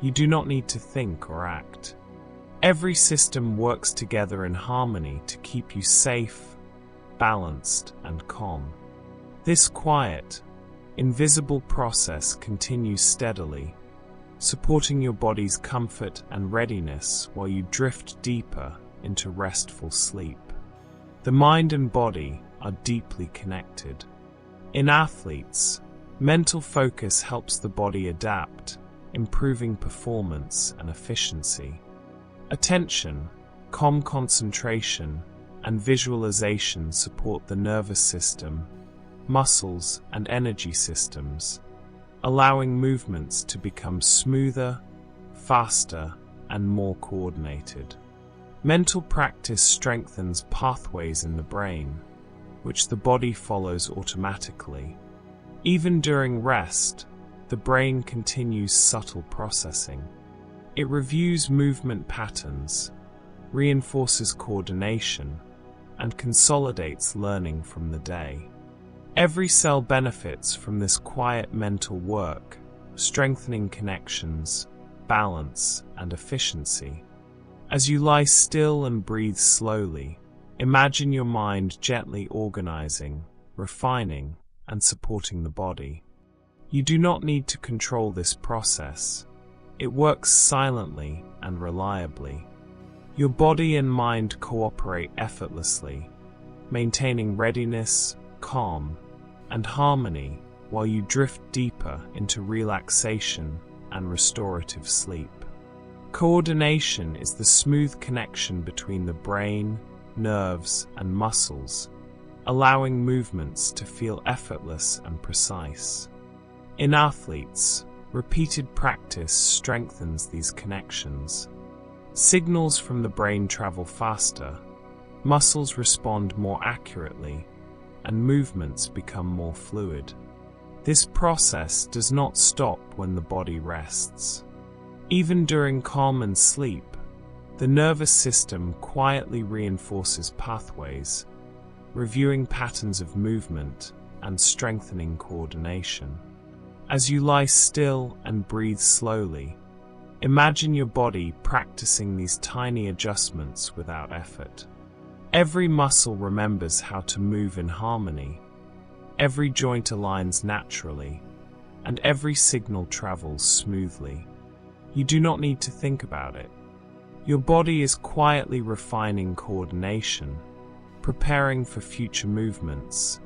You do not need to think or act. Every system works together in harmony to keep you safe, balanced, and calm. This quiet, invisible process continues steadily, supporting your body's comfort and readiness while you drift deeper into restful sleep. The mind and body are deeply connected. In athletes, mental focus helps the body adapt, improving performance and efficiency. Attention, calm concentration, and visualization support the nervous system, muscles, and energy systems, allowing movements to become smoother, faster, and more coordinated. Mental practice strengthens pathways in the brain, which the body follows automatically. Even during rest, the brain continues subtle processing. It reviews movement patterns, reinforces coordination, and consolidates learning from the day. Every cell benefits from this quiet mental work, strengthening connections, balance, and efficiency. As you lie still and breathe slowly, imagine your mind gently organizing, refining, and supporting the body. You do not need to control this process. It works silently and reliably. Your body and mind cooperate effortlessly, maintaining readiness, calm, and harmony while you drift deeper into relaxation and restorative sleep. Coordination is the smooth connection between the brain, nerves, and muscles, allowing movements to feel effortless and precise. In athletes, repeated practice strengthens these connections. Signals from the brain travel faster, muscles respond more accurately, and movements become more fluid. This process does not stop when the body rests. Even during calm and sleep, the nervous system quietly reinforces pathways, reviewing patterns of movement and strengthening coordination. As you lie still and breathe slowly, imagine your body practicing these tiny adjustments without effort. Every muscle remembers how to move in harmony, every joint aligns naturally, and every signal travels smoothly. You do not need to think about it. Your body is quietly refining coordination, preparing for future movements,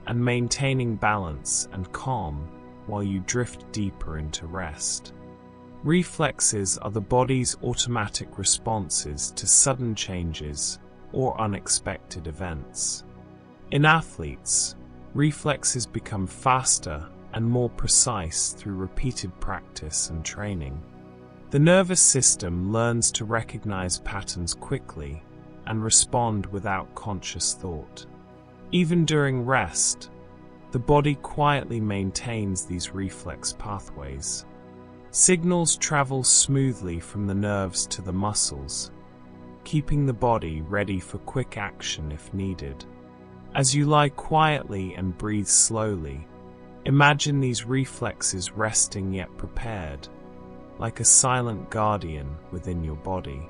and maintaining balance and calm while you drift deeper into rest. Reflexes are the body's automatic responses to sudden changes or unexpected events. In athletes, reflexes become faster and more precise through repeated practice and training. The nervous system learns to recognize patterns quickly and respond without conscious thought. Even during rest, the body quietly maintains these reflex pathways. Signals travel smoothly from the nerves to the muscles, keeping the body ready for quick action if needed. As you lie quietly and breathe slowly, imagine these reflexes resting yet prepared, like a silent guardian within your body.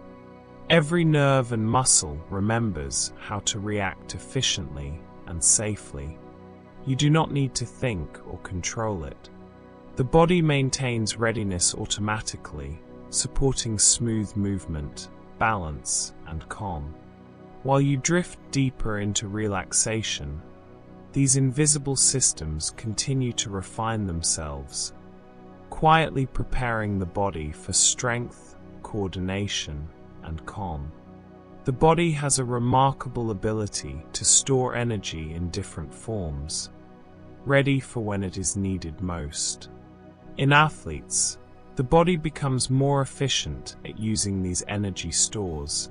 Every nerve and muscle remembers how to react efficiently and safely. You do not need to think or control it. The body maintains readiness automatically, supporting smooth movement, balance, and calm. While you drift deeper into relaxation, these invisible systems continue to refine themselves, quietly preparing the body for strength, coordination, and calm. The body has a remarkable ability to store energy in different forms, ready for when it is needed most. In athletes, the body becomes more efficient at using these energy stores,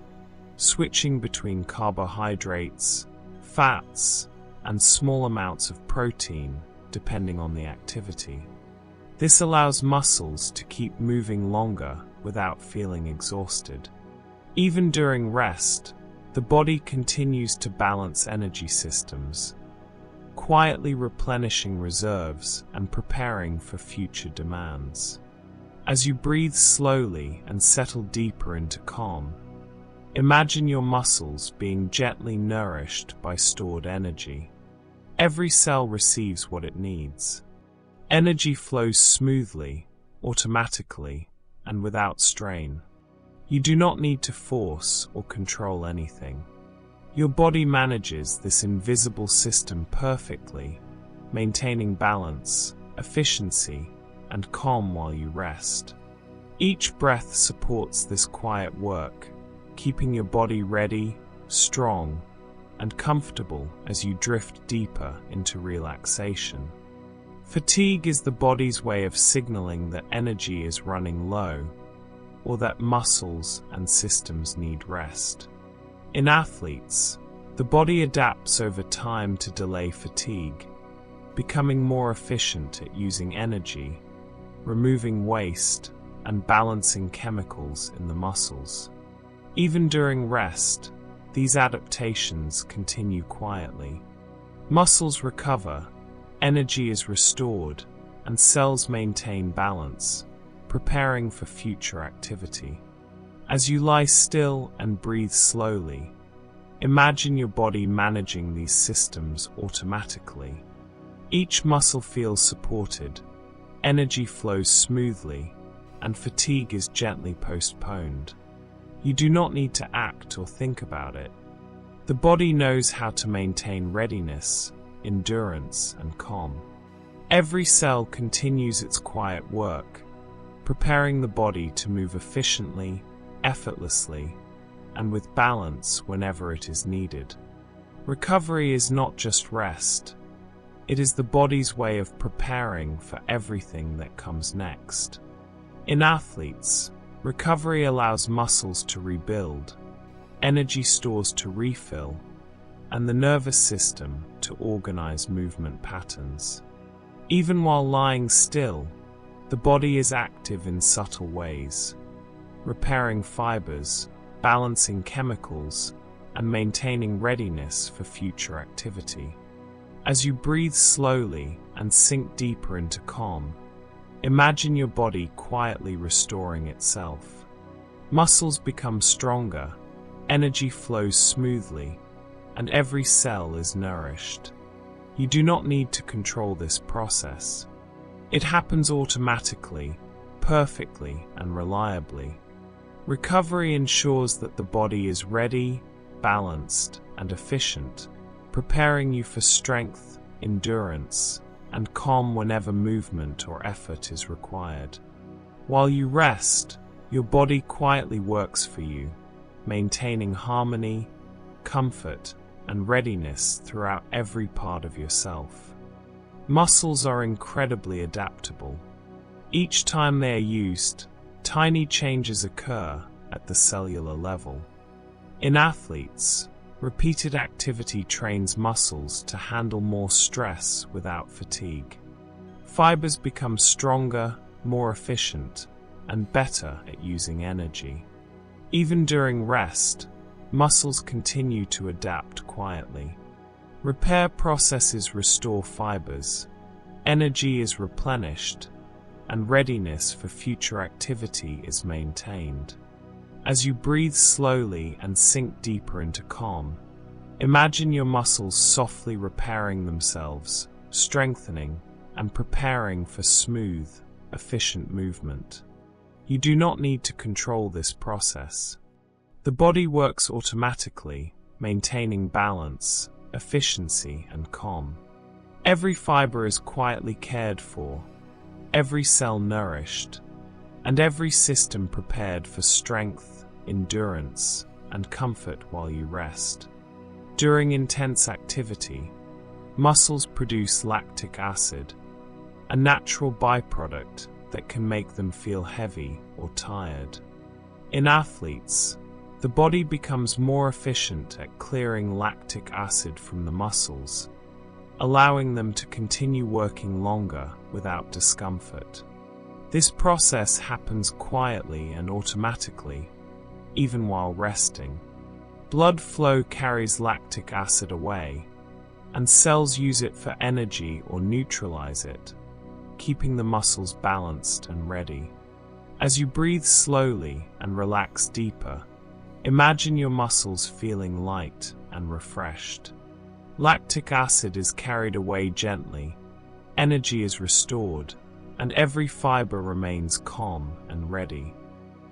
switching between carbohydrates, fats, and small amounts of protein, depending on the activity. This allows muscles to keep moving longer without feeling exhausted. Even during rest, the body continues to balance energy systems, quietly replenishing reserves and preparing for future demands. As you breathe slowly and settle deeper into calm, imagine your muscles being gently nourished by stored energy. Every cell receives what it needs. Energy flows smoothly, automatically, and without strain. You do not need to force or control anything. Your body manages this invisible system perfectly, maintaining balance, efficiency, and calm while you rest. Each breath supports this quiet work, keeping your body ready, strong, and comfortable as you drift deeper into relaxation. Fatigue is the body's way of signaling that energy is running low, or that muscles and systems need rest. In athletes, the body adapts over time to delay fatigue, becoming more efficient at using energy, removing waste, and balancing chemicals in the muscles. Even during rest, these adaptations continue quietly. Muscles recover, energy is restored, and cells maintain balance, preparing for future activity. As you lie still and breathe slowly, imagine your body managing these systems automatically. Each muscle feels supported, energy flows smoothly, and fatigue is gently postponed. You do not need to act or think about it. The body knows how to maintain readiness, endurance, and calm. Every cell continues its quiet work, preparing the body to move efficiently, effortlessly, and with balance whenever it is needed. Recovery is not just rest. It is the body's way of preparing for everything that comes next. In athletes, recovery allows muscles to rebuild, energy stores to refill, and the nervous system to organize movement patterns. Even while lying still, the body is active in subtle ways, repairing fibers, balancing chemicals, and maintaining readiness for future activity. As you breathe slowly and sink deeper into calm, imagine your body quietly restoring itself. Muscles become stronger, energy flows smoothly, and every cell is nourished. You do not need to control this process. It happens automatically, perfectly, and reliably. Recovery ensures that the body is ready, balanced, and efficient, preparing you for strength, endurance, and calm whenever movement or effort is required. While you rest, your body quietly works for you, maintaining harmony, comfort, and readiness throughout every part of yourself. Muscles are incredibly adaptable. Each time they are used, tiny changes occur at the cellular level. In athletes, repeated activity trains muscles to handle more stress without fatigue. Fibers become stronger, more efficient, and better at using energy. Even during rest, muscles continue to adapt quietly. Repair processes restore fibers, energy is replenished, and readiness for future activity is maintained. As you breathe slowly and sink deeper into calm, imagine your muscles softly repairing themselves, strengthening, and preparing for smooth, efficient movement. You do not need to control this process. The body works automatically, maintaining balance, efficiency, and calm. Every fiber is quietly cared for, every cell nourished, and every system prepared for strength, endurance, and comfort while you rest. During intense activity, muscles produce lactic acid, a natural byproduct that can make them feel heavy or tired. In athletes, the body becomes more efficient at clearing lactic acid from the muscles, allowing them to continue working longer without discomfort. This process happens quietly and automatically, even while resting. Blood flow carries lactic acid away, and cells use it for energy or neutralize it, keeping the muscles balanced and ready. As you breathe slowly and relax deeper, imagine your muscles feeling light and refreshed. Lactic acid is carried away gently, energy is restored, and every fiber remains calm and ready.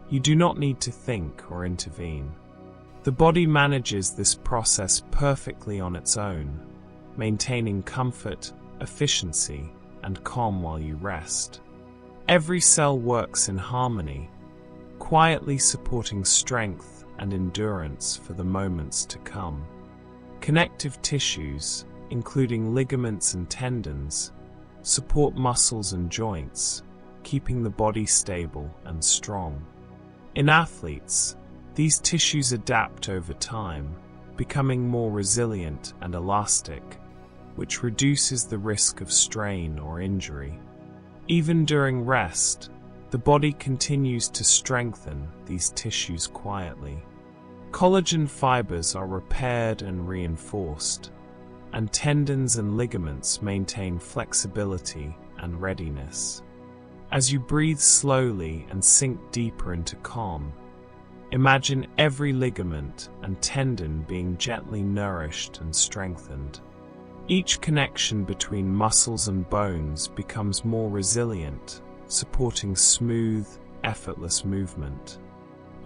You do not need to think or intervene. The body manages this process perfectly on its own, maintaining comfort, efficiency, and calm while you rest. Every cell works in harmony, quietly supporting strength and endurance for the moments to come. Connective tissues, including ligaments and tendons, support muscles and joints, keeping the body stable and strong. In athletes, these tissues adapt over time, becoming more resilient and elastic, which reduces the risk of strain or injury. Even during rest, the body continues to strengthen these tissues quietly. Collagen fibers are repaired and reinforced, and tendons and ligaments maintain flexibility and readiness. As you breathe slowly and sink deeper into calm, imagine every ligament and tendon being gently nourished and strengthened. Each connection between muscles and bones becomes more resilient, supporting smooth, effortless movement.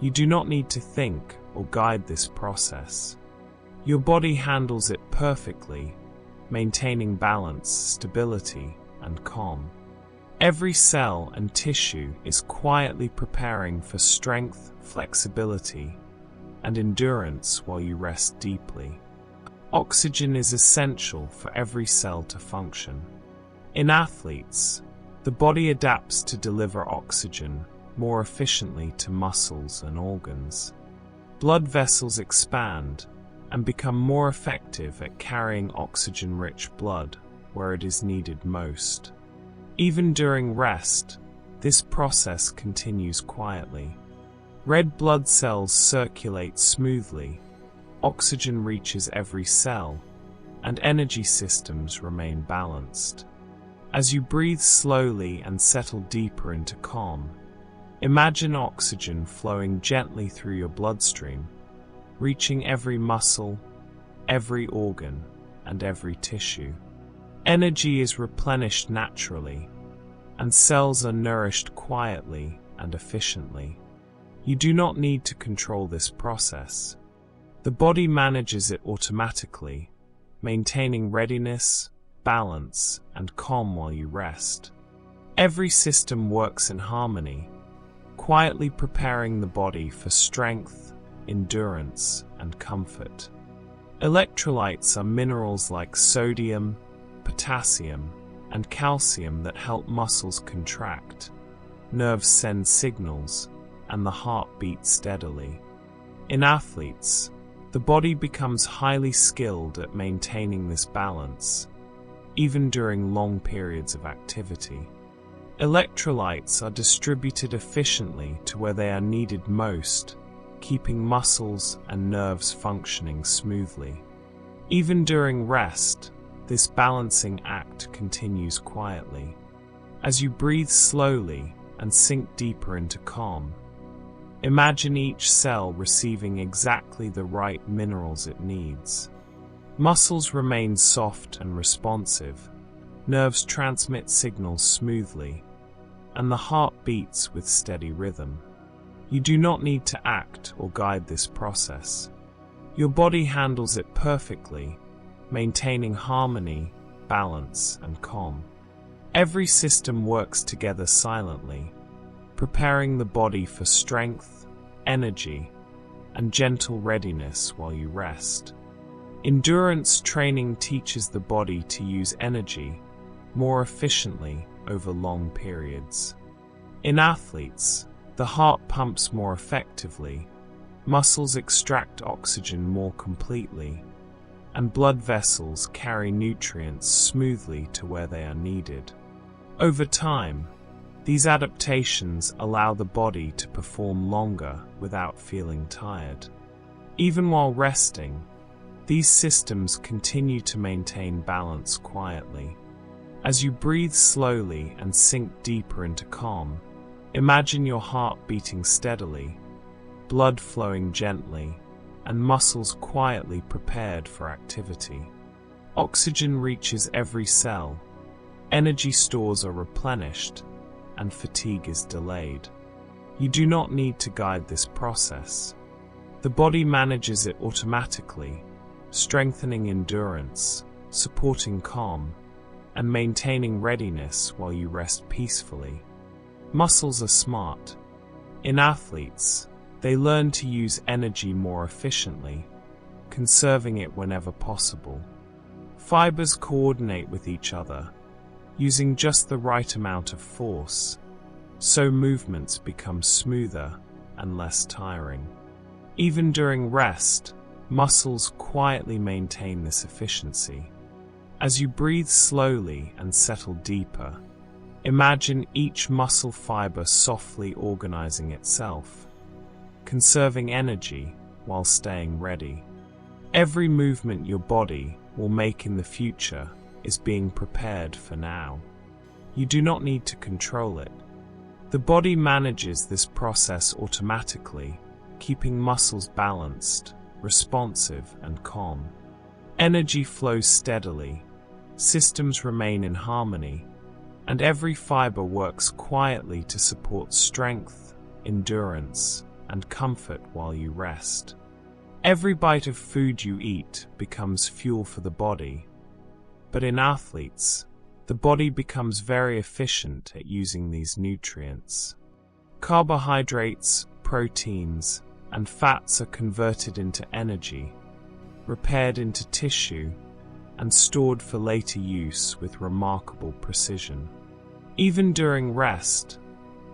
You do not need to think or guide this process. Your body handles it perfectly, maintaining balance, stability, and calm. Every cell and tissue is quietly preparing for strength, flexibility, and endurance while you rest deeply. Oxygen is essential for every cell to function. In athletes, the body adapts to deliver oxygen more efficiently to muscles and organs. Blood vessels expand and become more effective at carrying oxygen-rich blood where it is needed most. Even during rest, this process continues quietly. Red blood cells circulate smoothly, oxygen reaches every cell, and energy systems remain balanced. As you breathe slowly and settle deeper into calm, imagine oxygen flowing gently through your bloodstream, reaching every muscle, every organ, and every tissue. Energy is replenished naturally, and cells are nourished quietly and efficiently. You do not need to control this process. The body manages it automatically, maintaining readiness, balance, and calm while you rest. Every system works in harmony, quietly preparing the body for strength, endurance, and comfort. Electrolytes are minerals like sodium, potassium, and calcium that help muscles contract, nerves send signals, and the heart beats steadily. In athletes, the body becomes highly skilled at maintaining this balance, even during long periods of activity. Electrolytes are distributed efficiently to where they are needed most, keeping muscles and nerves functioning smoothly. Even during rest, this balancing act continues quietly. As you breathe slowly and sink deeper into calm, imagine each cell receiving exactly the right minerals it needs. Muscles remain soft and responsive, nerves transmit signals smoothly, and the heart beats with steady rhythm. You do not need to act or guide this process. Your body handles it perfectly, maintaining harmony, balance, and calm. Every system works together silently, preparing the body for strength, energy, and gentle readiness while you rest. Endurance training teaches the body to use energy more efficiently over long periods. In athletes, the heart pumps more effectively, muscles extract oxygen more completely, and blood vessels carry nutrients smoothly to where they are needed. Over time, these adaptations allow the body to perform longer without feeling tired. Even while resting, these systems continue to maintain balance quietly. As you breathe slowly and sink deeper into calm, imagine your heart beating steadily, blood flowing gently, and muscles quietly prepared for activity. Oxygen reaches every cell, energy stores are replenished, and fatigue is delayed. You do not need to guide this process. The body manages it automatically, strengthening endurance, supporting calm, and maintaining readiness while you rest peacefully. Muscles are smart. In athletes, they learn to use energy more efficiently, conserving it whenever possible. Fibers coordinate with each other, using just the right amount of force, so movements become smoother and less tiring. Even during rest, muscles quietly maintain this efficiency. As you breathe slowly and settle deeper, imagine each muscle fiber softly organizing itself, conserving energy while staying ready. Every movement your body will make in the future is being prepared for now. You do not need to control it. The body manages this process automatically, keeping muscles balanced, responsive, and calm. Energy flows steadily, systems remain in harmony, and every fiber works quietly to support strength, endurance, and comfort while you rest. Every bite of food you eat becomes fuel for the body, but in athletes, the body becomes very efficient at using these nutrients. Carbohydrates, proteins, and fats are converted into energy, repaired into tissue, and stored for later use with remarkable precision. Even during rest,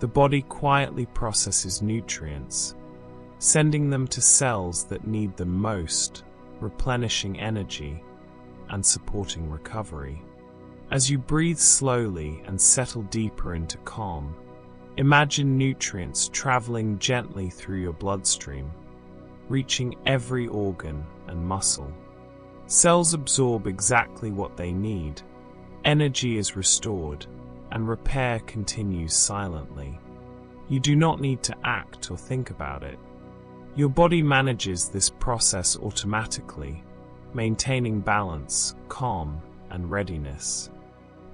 the body quietly processes nutrients, sending them to cells that need them most, replenishing energy and supporting recovery. As you breathe slowly and settle deeper into calm, imagine nutrients traveling gently through your bloodstream, reaching every organ and muscle. Cells absorb exactly what they need, energy is restored, and repair continues silently. You do not need to act or think about it. Your body manages this process automatically, maintaining balance, calm, and readiness.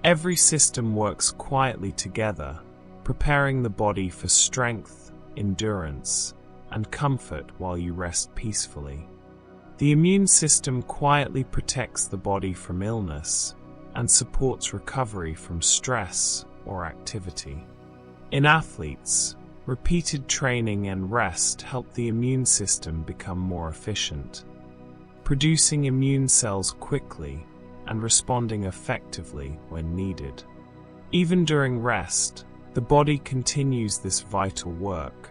Every system works quietly together, preparing the body for strength, endurance, and comfort while you rest peacefully. The immune system quietly protects the body from illness and supports recovery from stress or activity. In athletes, repeated training and rest help the immune system become more efficient, producing immune cells quickly and responding effectively when needed. Even during rest, the body continues this vital work,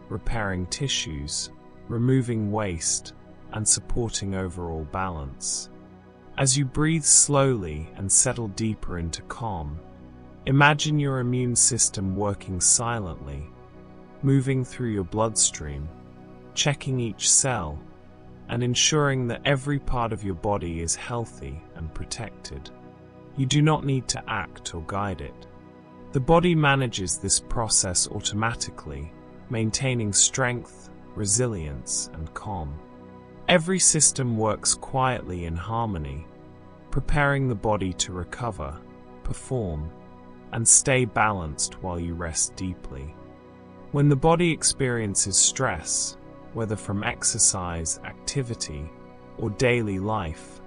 repairing tissues, removing waste, and supporting overall balance. As you breathe slowly and settle deeper into calm, imagine your immune system working silently, moving through your bloodstream, checking each cell, and ensuring that every part of your body is healthy and protected. You do not need to act or guide it. The body manages this process automatically, maintaining strength, resilience, and calm. Every system works quietly in harmony, preparing the body to recover, perform, and stay balanced while you rest deeply. When the body experiences stress, whether from exercise, activity, or daily life,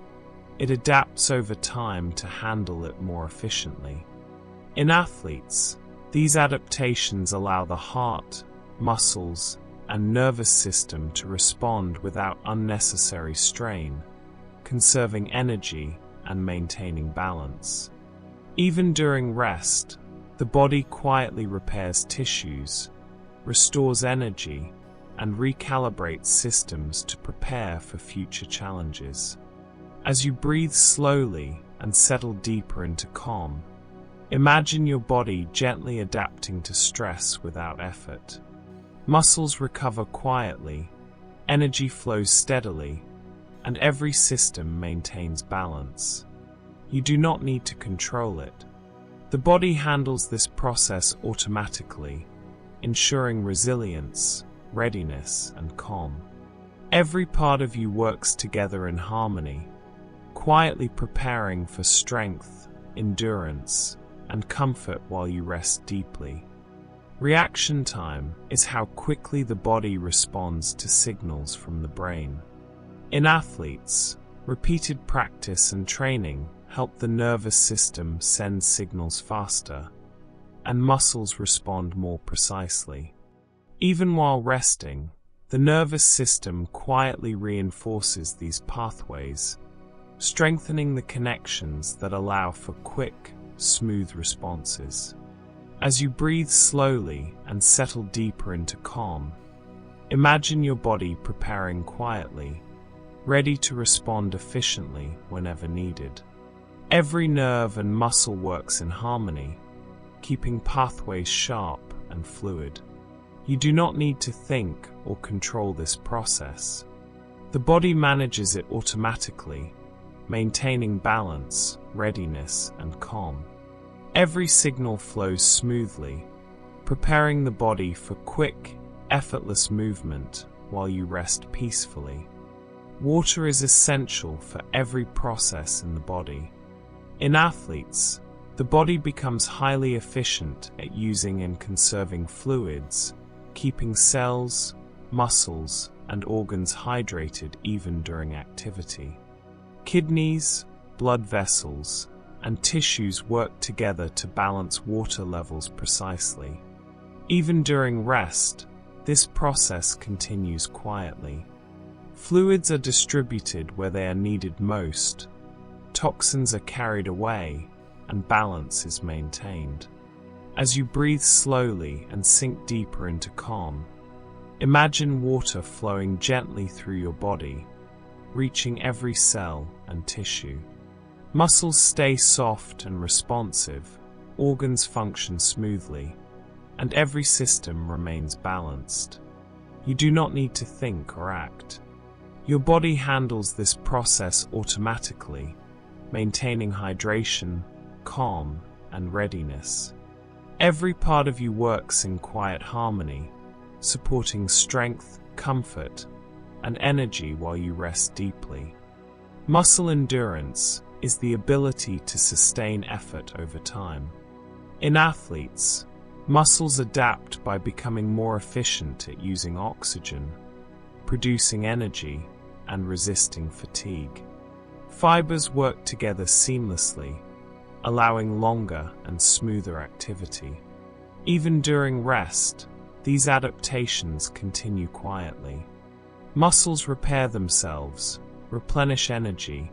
it adapts over time to handle it more efficiently. In athletes, these adaptations allow the heart, muscles, and nervous system to respond without unnecessary strain, conserving energy and maintaining balance. Even during rest, the body quietly repairs tissues, restores energy, and recalibrates systems to prepare for future challenges. As you breathe slowly and settle deeper into calm, imagine your body gently adapting to stress without effort. Muscles recover quietly, energy flows steadily, and every system maintains balance. You do not need to control it. The body handles this process automatically, ensuring resilience, readiness, and calm. Every part of you works together in harmony, quietly preparing for strength, endurance, and comfort while you rest deeply. Reaction time is how quickly the body responds to signals from the brain. In athletes, repeated practice and training help the nervous system send signals faster, and muscles respond more precisely. Even while resting, the nervous system quietly reinforces these pathways, strengthening the connections that allow for quick, smooth responses. As you breathe slowly and settle deeper into calm, imagine your body preparing quietly, ready to respond efficiently whenever needed. Every nerve and muscle works in harmony, keeping pathways sharp and fluid. You do not need to think or control this process. The body manages it automatically, maintaining balance, readiness, and calm. Every signal flows smoothly, preparing the body for quick, effortless movement while you rest peacefully. Water is essential for every process in the body. In athletes, the body becomes highly efficient at using and conserving fluids, keeping cells, muscles, and organs hydrated even during activity. Kidneys, blood vessels, and tissues work together to balance water levels precisely. Even during rest, this process continues quietly. Fluids are distributed where they are needed most, toxins are carried away, and balance is maintained. As you breathe slowly and sink deeper into calm, imagine water flowing gently through your body, reaching every cell and tissue. Muscles stay soft and responsive, organs function smoothly, and every system remains balanced. You do not need to think or act. Your body handles this process automatically, maintaining hydration, calm, and readiness. Every part of you works in quiet harmony, supporting strength, comfort, and energy while you rest deeply. Muscle endurance is the ability to sustain effort over time. In athletes, Muscles adapt by becoming more efficient at using oxygen, producing energy, and resisting fatigue. Fibers work together seamlessly, allowing longer and smoother activity. Even during rest, these adaptations continue quietly. Muscles repair themselves, replenish energy,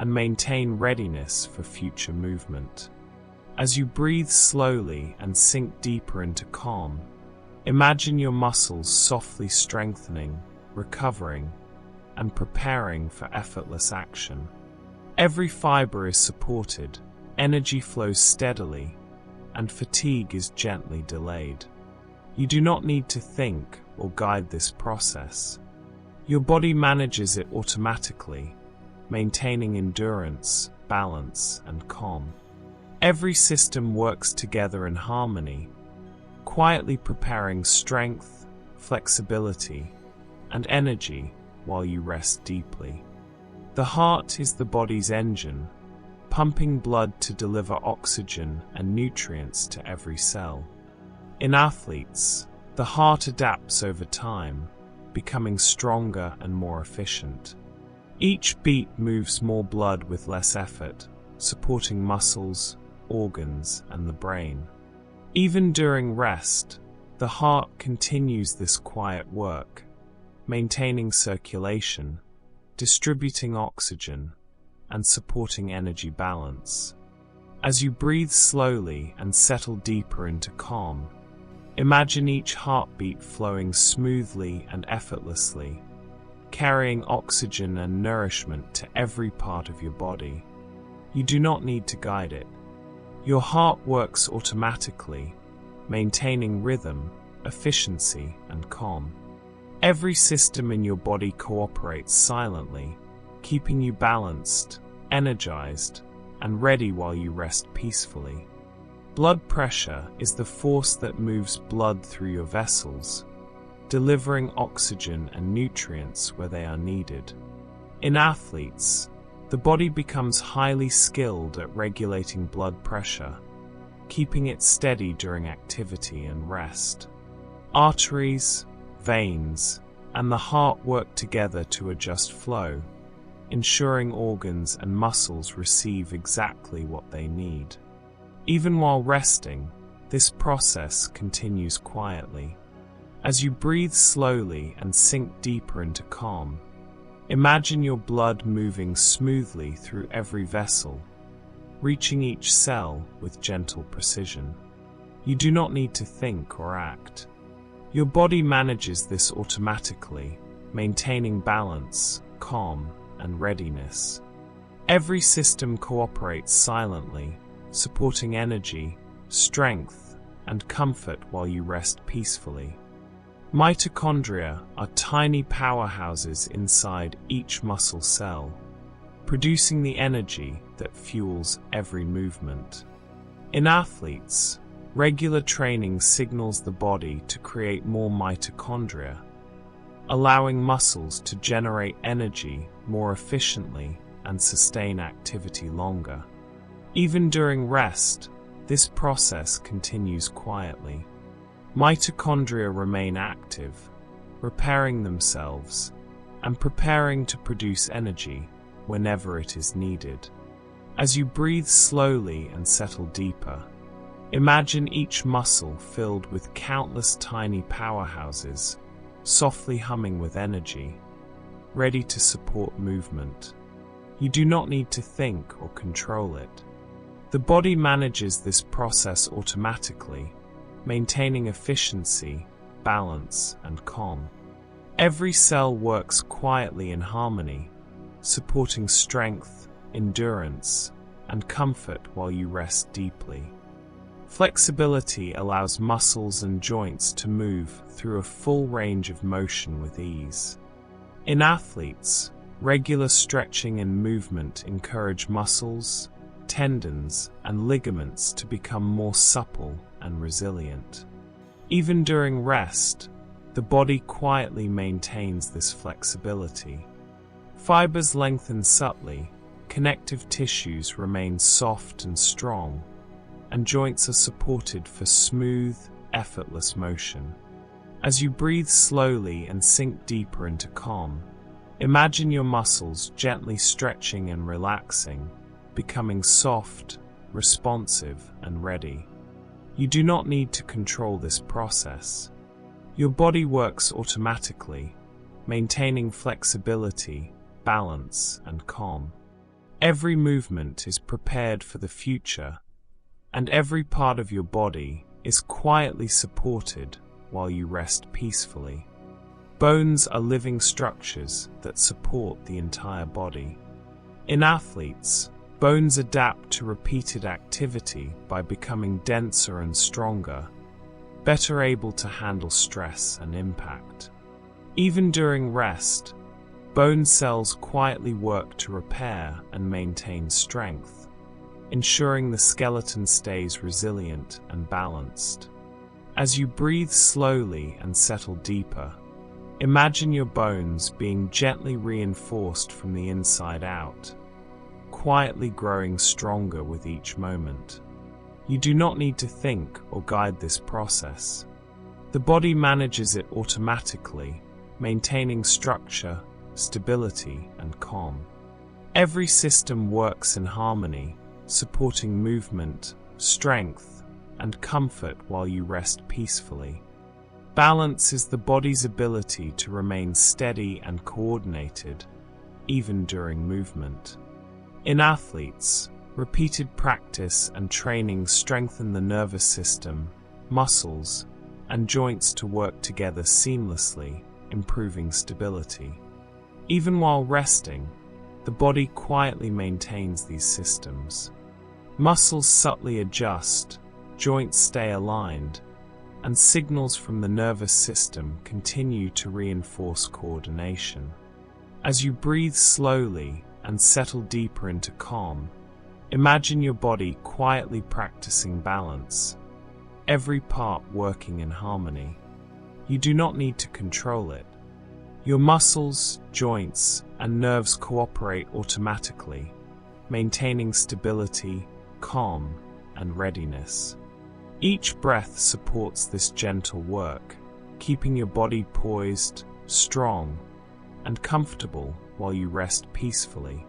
and maintain readiness for future movement. As you breathe slowly and sink deeper into calm, imagine your muscles softly strengthening, recovering, and preparing for effortless action. Every fiber is supported, energy flows steadily, and fatigue is gently delayed. You do not need to think or guide this process. Your body manages it automatically, maintaining endurance, balance, and calm. Every system works together in harmony, quietly preparing strength, flexibility, and energy while you rest deeply. The heart is the body's engine, pumping blood to deliver oxygen and nutrients to every cell. In athletes, the heart adapts over time, becoming stronger and more efficient. Each beat moves more blood with less effort, supporting muscles, organs, and the brain. Even during rest, the heart continues this quiet work, maintaining circulation, distributing oxygen, and supporting energy balance. As you breathe slowly and settle deeper into calm, imagine each heartbeat flowing smoothly and effortlessly, carrying oxygen and nourishment to every part of your body. You do not need to guide it. Your heart works automatically, maintaining rhythm, efficiency, and calm. Every system in your body cooperates silently, keeping you balanced, energized, and ready while you rest peacefully. Blood pressure is the force that moves blood through your vessels, delivering oxygen and nutrients where they are needed. In athletes, the body becomes highly skilled at regulating blood pressure, keeping it steady during activity and rest. Arteries, veins, and the heart work together to adjust flow, ensuring organs and muscles receive exactly what they need. Even while resting, this process continues quietly. As you breathe slowly and sink deeper into calm, imagine your blood moving smoothly through every vessel, reaching each cell with gentle precision. You do not need to think or act. Your body manages this automatically, maintaining balance, calm, and readiness. Every system cooperates silently, supporting energy, strength, and comfort while you rest peacefully. Mitochondria are tiny powerhouses inside each muscle cell, producing the energy that fuels every movement. In athletes, regular training signals the body to create more mitochondria, allowing muscles to generate energy more efficiently and sustain activity longer. Even during rest, this process continues quietly. Mitochondria remain active, repairing themselves and preparing to produce energy whenever it is needed. As you breathe slowly and settle deeper, imagine each muscle filled with countless tiny powerhouses, softly humming with energy, ready to support movement. You do not need to think or control it. The body manages this process automatically, maintaining efficiency, balance, and calm. Every cell works quietly in harmony, supporting strength, endurance, and comfort while you rest deeply. Flexibility allows muscles and joints to move through a full range of motion with ease. In athletes, regular stretching and movement encourage muscles, tendons, and ligaments to become more supple and resilient. Even during rest, the body quietly maintains this flexibility. Fibers lengthen subtly, connective tissues remain soft and strong, and joints are supported for smooth, effortless motion. As you breathe slowly and sink deeper into calm, imagine your muscles gently stretching and relaxing, becoming soft, responsive, and ready. You do not need to control this process. Your body works automatically, maintaining flexibility, balance, and calm. Every movement is prepared for the future, and every part of your body is quietly supported while you rest peacefully. Bones are living structures that support the entire body. In athletes, bones adapt to repeated activity by becoming denser and stronger, better able to handle stress and impact. Even during rest, bone cells quietly work to repair and maintain strength, ensuring the skeleton stays resilient and balanced. As you breathe slowly and settle deeper, imagine your bones being gently reinforced from the inside out, quietly growing stronger with each moment. You do not need to think or guide this process. The body manages it automatically, maintaining structure, stability, and calm. Every system works in harmony, supporting movement, strength, and comfort while you rest peacefully. Balance is the body's ability to remain steady and coordinated, even during movement. In athletes, repeated practice and training strengthen the nervous system, muscles, and joints to work together seamlessly, improving stability. Even while resting, the body quietly maintains these systems. Muscles subtly adjust, joints stay aligned, and signals from the nervous system continue to reinforce coordination. As you breathe slowly and settle deeper into calm, imagine your body quietly practicing balance, every part working in harmony. You do not need to control it. Your muscles, joints, and nerves cooperate automatically, maintaining stability, calm, and readiness. Each breath supports this gentle work, keeping your body poised, strong, and comfortable while you rest peacefully.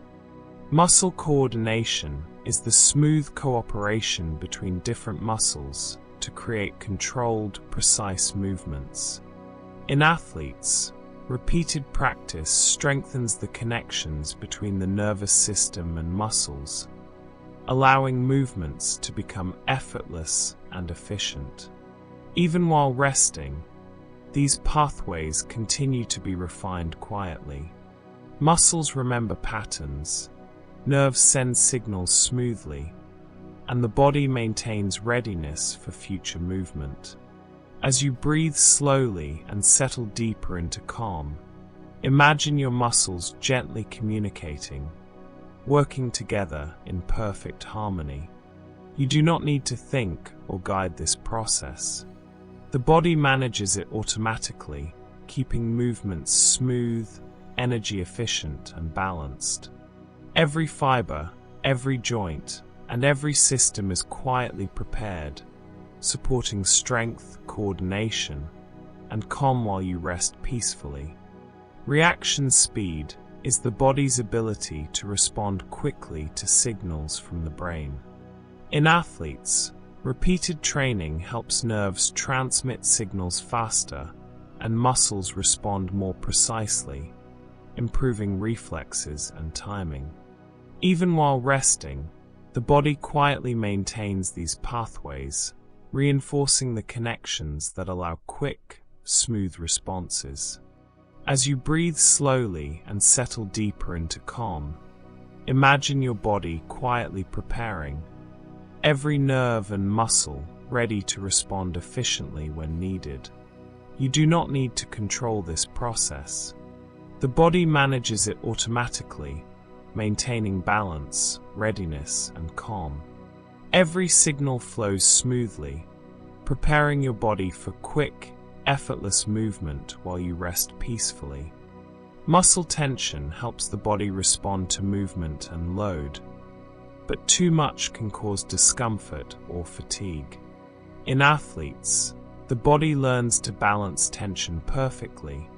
Muscle coordination is the smooth cooperation between different muscles to create controlled, precise movements. In athletes, repeated practice strengthens the connections between the nervous system and muscles, allowing movements to become effortless and efficient. Even while resting, these pathways continue to be refined quietly. Muscles remember patterns, nerves send signals smoothly, and the body maintains readiness for future movement. As you breathe slowly and settle deeper into calm, imagine your muscles gently communicating, working together in perfect harmony. You do not need to think or guide this process. The body manages it automatically, keeping movements smooth, energy efficient, and balanced. Every fiber, every joint, and every system is quietly prepared, supporting strength, coordination, and calm while you rest peacefully. Reaction speed is the body's ability to respond quickly to signals from the brain. In athletes, repeated training helps nerves transmit signals faster and muscles respond more precisely, improving reflexes and timing. Even while resting, the body quietly maintains these pathways, reinforcing the connections that allow quick, smooth responses. As you breathe slowly and settle deeper into calm, imagine your body quietly preparing, every nerve and muscle ready to respond efficiently when needed. You do not need to control this process. The body manages it automatically, maintaining balance, readiness, and calm. Every signal flows smoothly, preparing your body for quick, effortless movement while you rest peacefully. Muscle tension helps the body respond to movement and load, but too much can cause discomfort or fatigue. In athletes, the body learns to balance tension perfectly,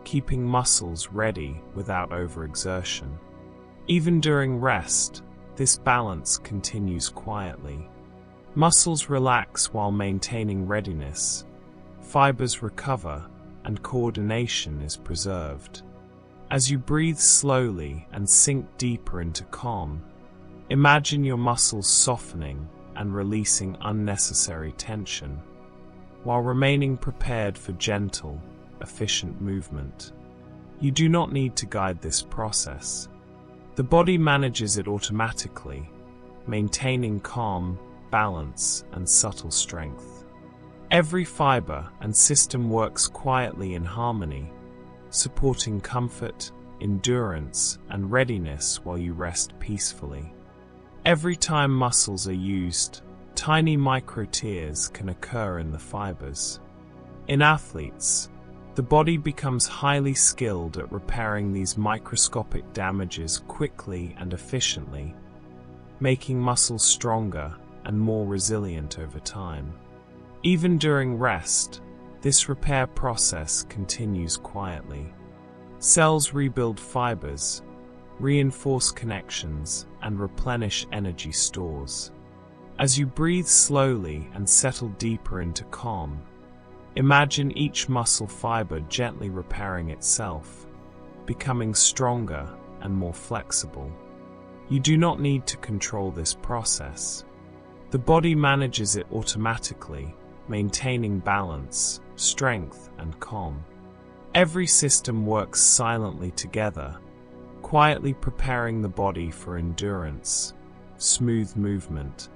keeping muscles ready without overexertion. Even during rest, this balance continues quietly. Muscles relax while maintaining readiness, fibers recover, and coordination is preserved. As you breathe slowly and sink deeper into calm, imagine your muscles softening and releasing unnecessary tension, while remaining prepared for gentle, efficient movement. You do not need to guide this process. The body manages it automatically, maintaining calm, balance, and subtle strength. Every fiber and system works quietly in harmony, supporting comfort, endurance, and readiness while you rest peacefully. Every time muscles are used, tiny micro-tears can occur in the fibers. In athletes, the body becomes highly skilled at repairing these microscopic damages quickly and efficiently, making muscles stronger and more resilient over time. Even during rest, this repair process continues quietly. Cells rebuild fibers, reinforce connections, and replenish energy stores. As you breathe slowly and settle deeper into calm, imagine each muscle fiber gently repairing itself, becoming stronger and more flexible. You do not need to control this process. The body manages it automatically, maintaining balance, strength, and calm. Every system works silently together, quietly preparing the body for endurance, smooth movement,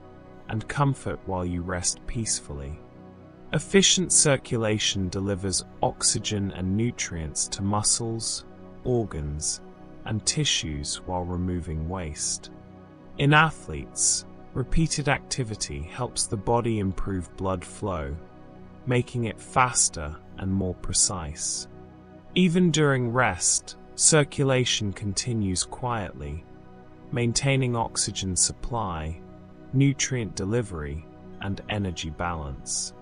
and comfort while you rest peacefully. Efficient circulation delivers oxygen and nutrients to muscles, organs, and tissues while removing waste. In athletes, repeated activity helps the body improve blood flow, making it faster and more precise. Even during rest, circulation continues quietly, maintaining oxygen supply, nutrient delivery, and energy balance.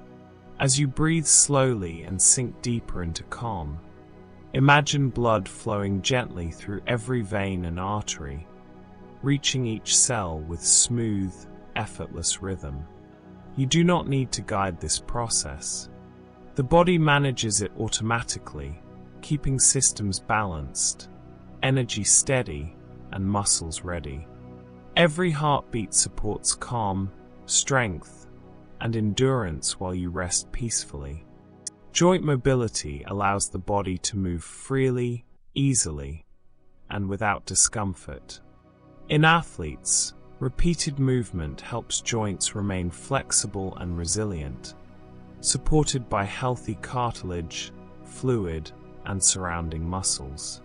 As you breathe slowly and sink deeper into calm, imagine blood flowing gently through every vein and artery, reaching each cell with smooth, effortless rhythm. You do not need to guide this process. The body manages it automatically, keeping systems balanced, energy steady, and muscles ready. Every heartbeat supports calm, strength, and endurance while you rest peacefully. Joint mobility allows the body to move freely, easily, and without discomfort. In athletes, repeated movement helps joints remain flexible and resilient, supported by healthy cartilage, fluid, and surrounding muscles.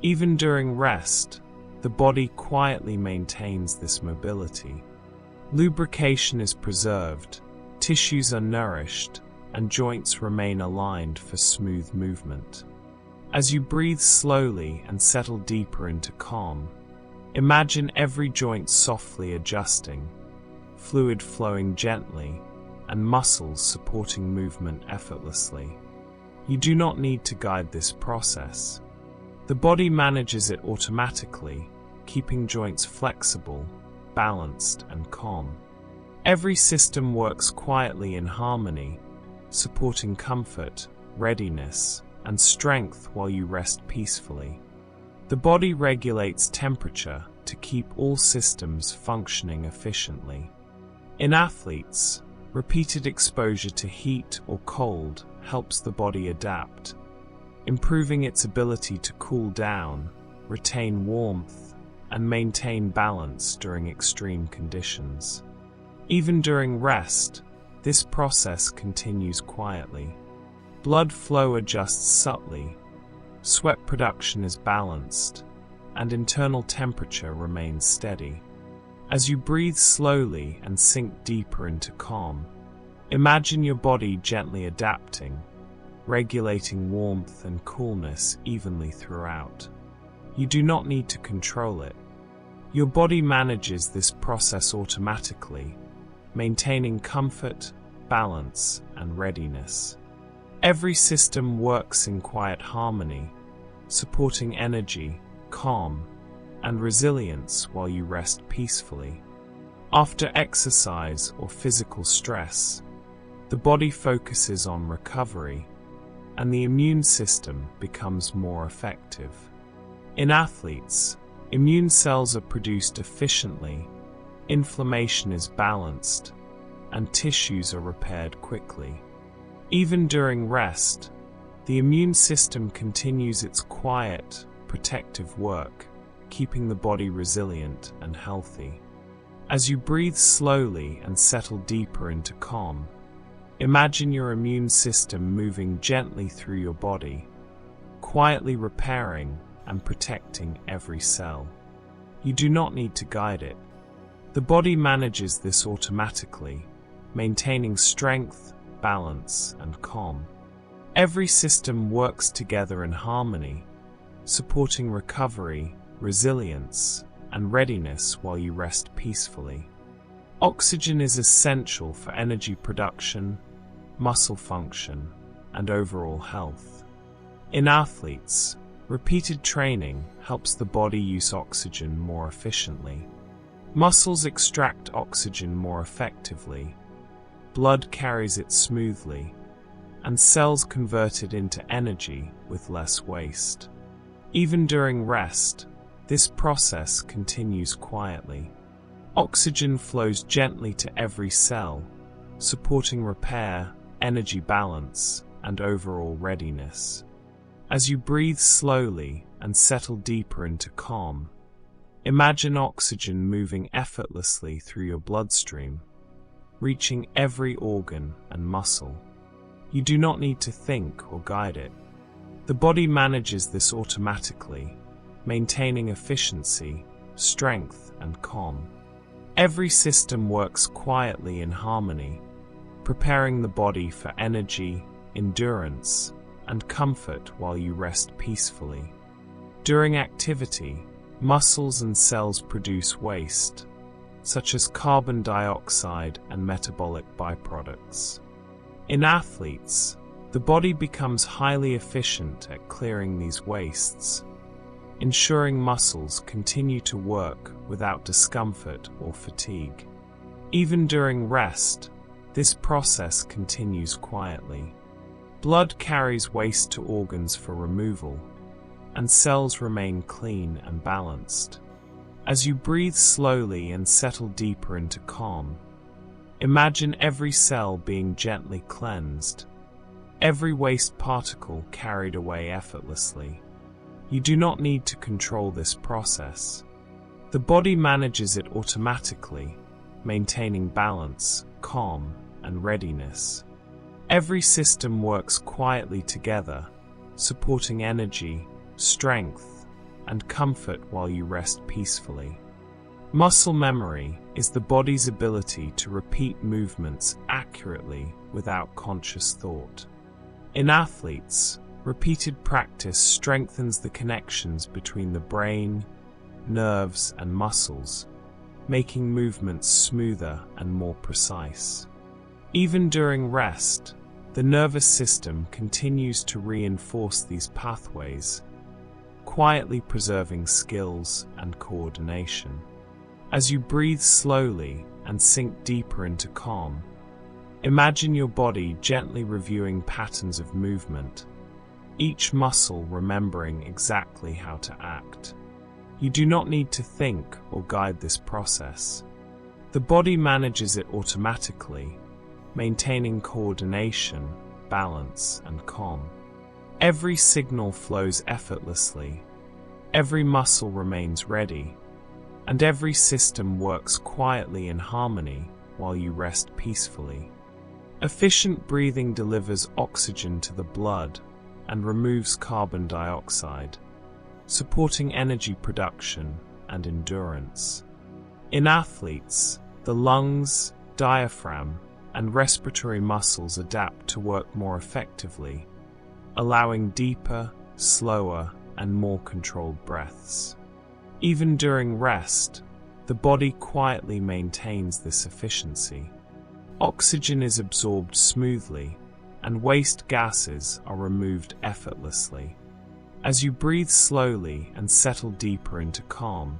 Even during rest, the body quietly maintains this mobility. Lubrication is preserved, tissues are nourished, and joints remain aligned for smooth movement. As you breathe slowly and settle deeper into calm, imagine every joint softly adjusting, fluid flowing gently, and muscles supporting movement effortlessly. You do not need to guide this process. The body manages it automatically, keeping joints flexible, balanced, and calm. Every system works quietly in harmony, supporting comfort, readiness, and strength while you rest peacefully. The body regulates temperature to keep all systems functioning efficiently. In athletes, repeated exposure to heat or cold helps the body adapt, improving its ability to cool down, retain warmth, and maintain balance during extreme conditions. Even during rest, this process continues quietly. Blood flow adjusts subtly, sweat production is balanced, and internal temperature remains steady. As you breathe slowly and sink deeper into calm, imagine your body gently adapting, regulating warmth and coolness evenly throughout. You do not need to control it. Your body manages this process automatically, maintaining comfort, balance, and readiness. Every system works in quiet harmony, supporting energy, calm, and resilience while you rest peacefully. After exercise or physical stress, the body focuses on recovery, and the immune system becomes more effective. In athletes, immune cells are produced efficiently, inflammation is balanced, and tissues are repaired quickly. Even during rest, the immune system continues its quiet, protective work, keeping the body resilient and healthy. As you breathe slowly and settle deeper into calm, imagine your immune system moving gently through your body, quietly repairing and protecting every cell. You do not need to guide it. The body manages this automatically, maintaining strength, balance, and calm. Every system works together in harmony, supporting recovery, resilience, and readiness while you rest peacefully. Oxygen is essential for energy production, muscle function, and overall health. In athletes, repeated training helps the body use oxygen more efficiently. Muscles extract oxygen more effectively, blood carries it smoothly, and cells convert it into energy with less waste. Even during rest, this process continues quietly. Oxygen flows gently to every cell, supporting repair, energy balance, and overall readiness. As you breathe slowly and settle deeper into calm, imagine oxygen moving effortlessly through your bloodstream, reaching every organ and muscle. You do not need to think or guide it. The body manages this automatically, maintaining efficiency, strength, and calm. Every system works quietly in harmony, preparing the body for energy, endurance, and comfort while you rest peacefully. During activity, muscles and cells produce waste, such as carbon dioxide and metabolic byproducts. In athletes, the body becomes highly efficient at clearing these wastes, ensuring muscles continue to work without discomfort or fatigue. Even during rest, this process continues quietly. Blood carries waste to organs for removal, and cells remain clean and balanced. As you breathe slowly and settle deeper into calm, imagine every cell being gently cleansed, every waste particle carried away effortlessly. You do not need to control this process. The body manages it automatically, maintaining balance, calm, and readiness. Every system works quietly together, supporting energy, strength, and comfort while you rest peacefully. Muscle memory is the body's ability to repeat movements accurately without conscious thought. In athletes, repeated practice strengthens the connections between the brain, nerves, and muscles, making movements smoother and more precise. Even during rest, the nervous system continues to reinforce these pathways, quietly preserving skills and coordination. As you breathe slowly and sink deeper into calm, imagine your body gently reviewing patterns of movement, each muscle remembering exactly how to act. You do not need to think or guide this process. The body manages it automatically, maintaining coordination, balance, and calm. Every signal flows effortlessly, every muscle remains ready, and every system works quietly in harmony while you rest peacefully. Efficient breathing delivers oxygen to the blood and removes carbon dioxide, supporting energy production and endurance. In athletes, the lungs, diaphragm, and respiratory muscles adapt to work more effectively, allowing deeper, slower, and more controlled breaths. Even during rest, the body quietly maintains this efficiency. Oxygen is absorbed smoothly, and waste gases are removed effortlessly. As you breathe slowly and settle deeper into calm,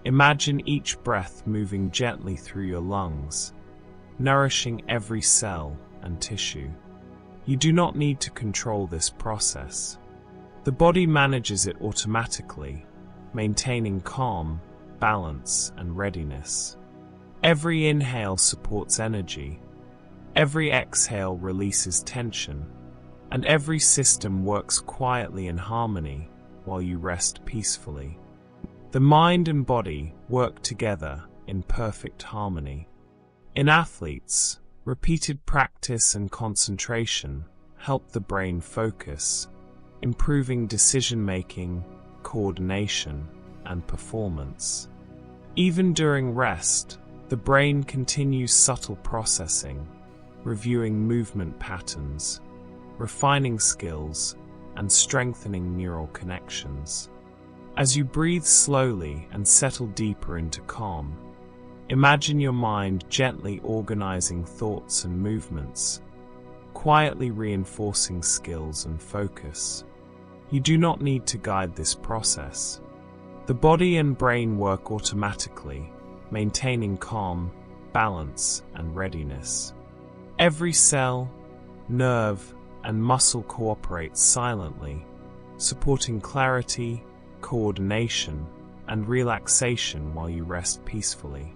imagine each breath moving gently through your lungs, nourishing every cell and tissue. You do not need to control this process. The body manages it automatically, maintaining calm, balance, and readiness. Every inhale supports energy, every exhale releases tension, and every system works quietly in harmony while you rest peacefully. The mind and body work together in perfect harmony. In athletes, repeated practice and concentration help the brain focus, improving decision-making, coordination, and performance. Even during rest, the brain continues subtle processing, reviewing movement patterns, refining skills, and strengthening neural connections. As you breathe slowly and settle deeper into calm, imagine your mind gently organizing thoughts and movements, quietly reinforcing skills and focus. You do not need to guide this process. The body and brain work automatically, maintaining calm, balance, and readiness. Every cell, nerve, and muscle cooperates silently, supporting clarity, coordination, and relaxation while you rest peacefully.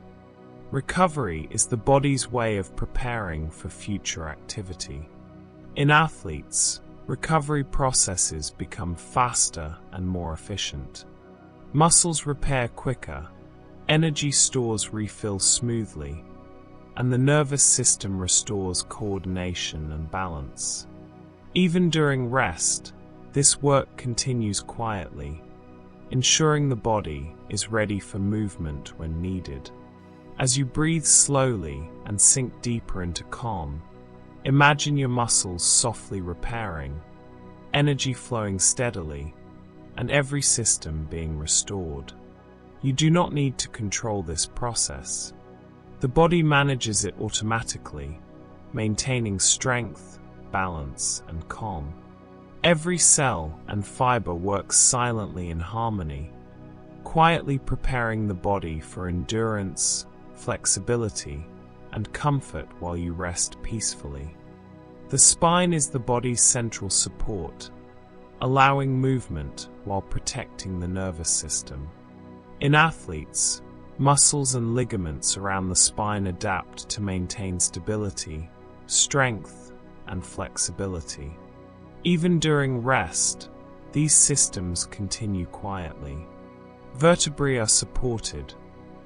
Recovery is the body's way of preparing for future activity. In athletes, recovery processes become faster and more efficient. Muscles repair quicker, energy stores refill smoothly, and the nervous system restores coordination and balance. Even during rest, this work continues quietly, ensuring the body is ready for movement when needed. As you breathe slowly and sink deeper into calm, imagine your muscles softly repairing, energy flowing steadily, and every system being restored. You do not need to control this process. The body manages it automatically, maintaining strength, balance, and calm. Every cell and fiber works silently in harmony, quietly preparing the body for endurance, flexibility, and comfort while you rest peacefully. The spine is the body's central support, allowing movement while protecting the nervous system. In athletes, muscles and ligaments around the spine adapt to maintain stability, strength, and flexibility. Even during rest, these systems continue quietly. Vertebrae are supported,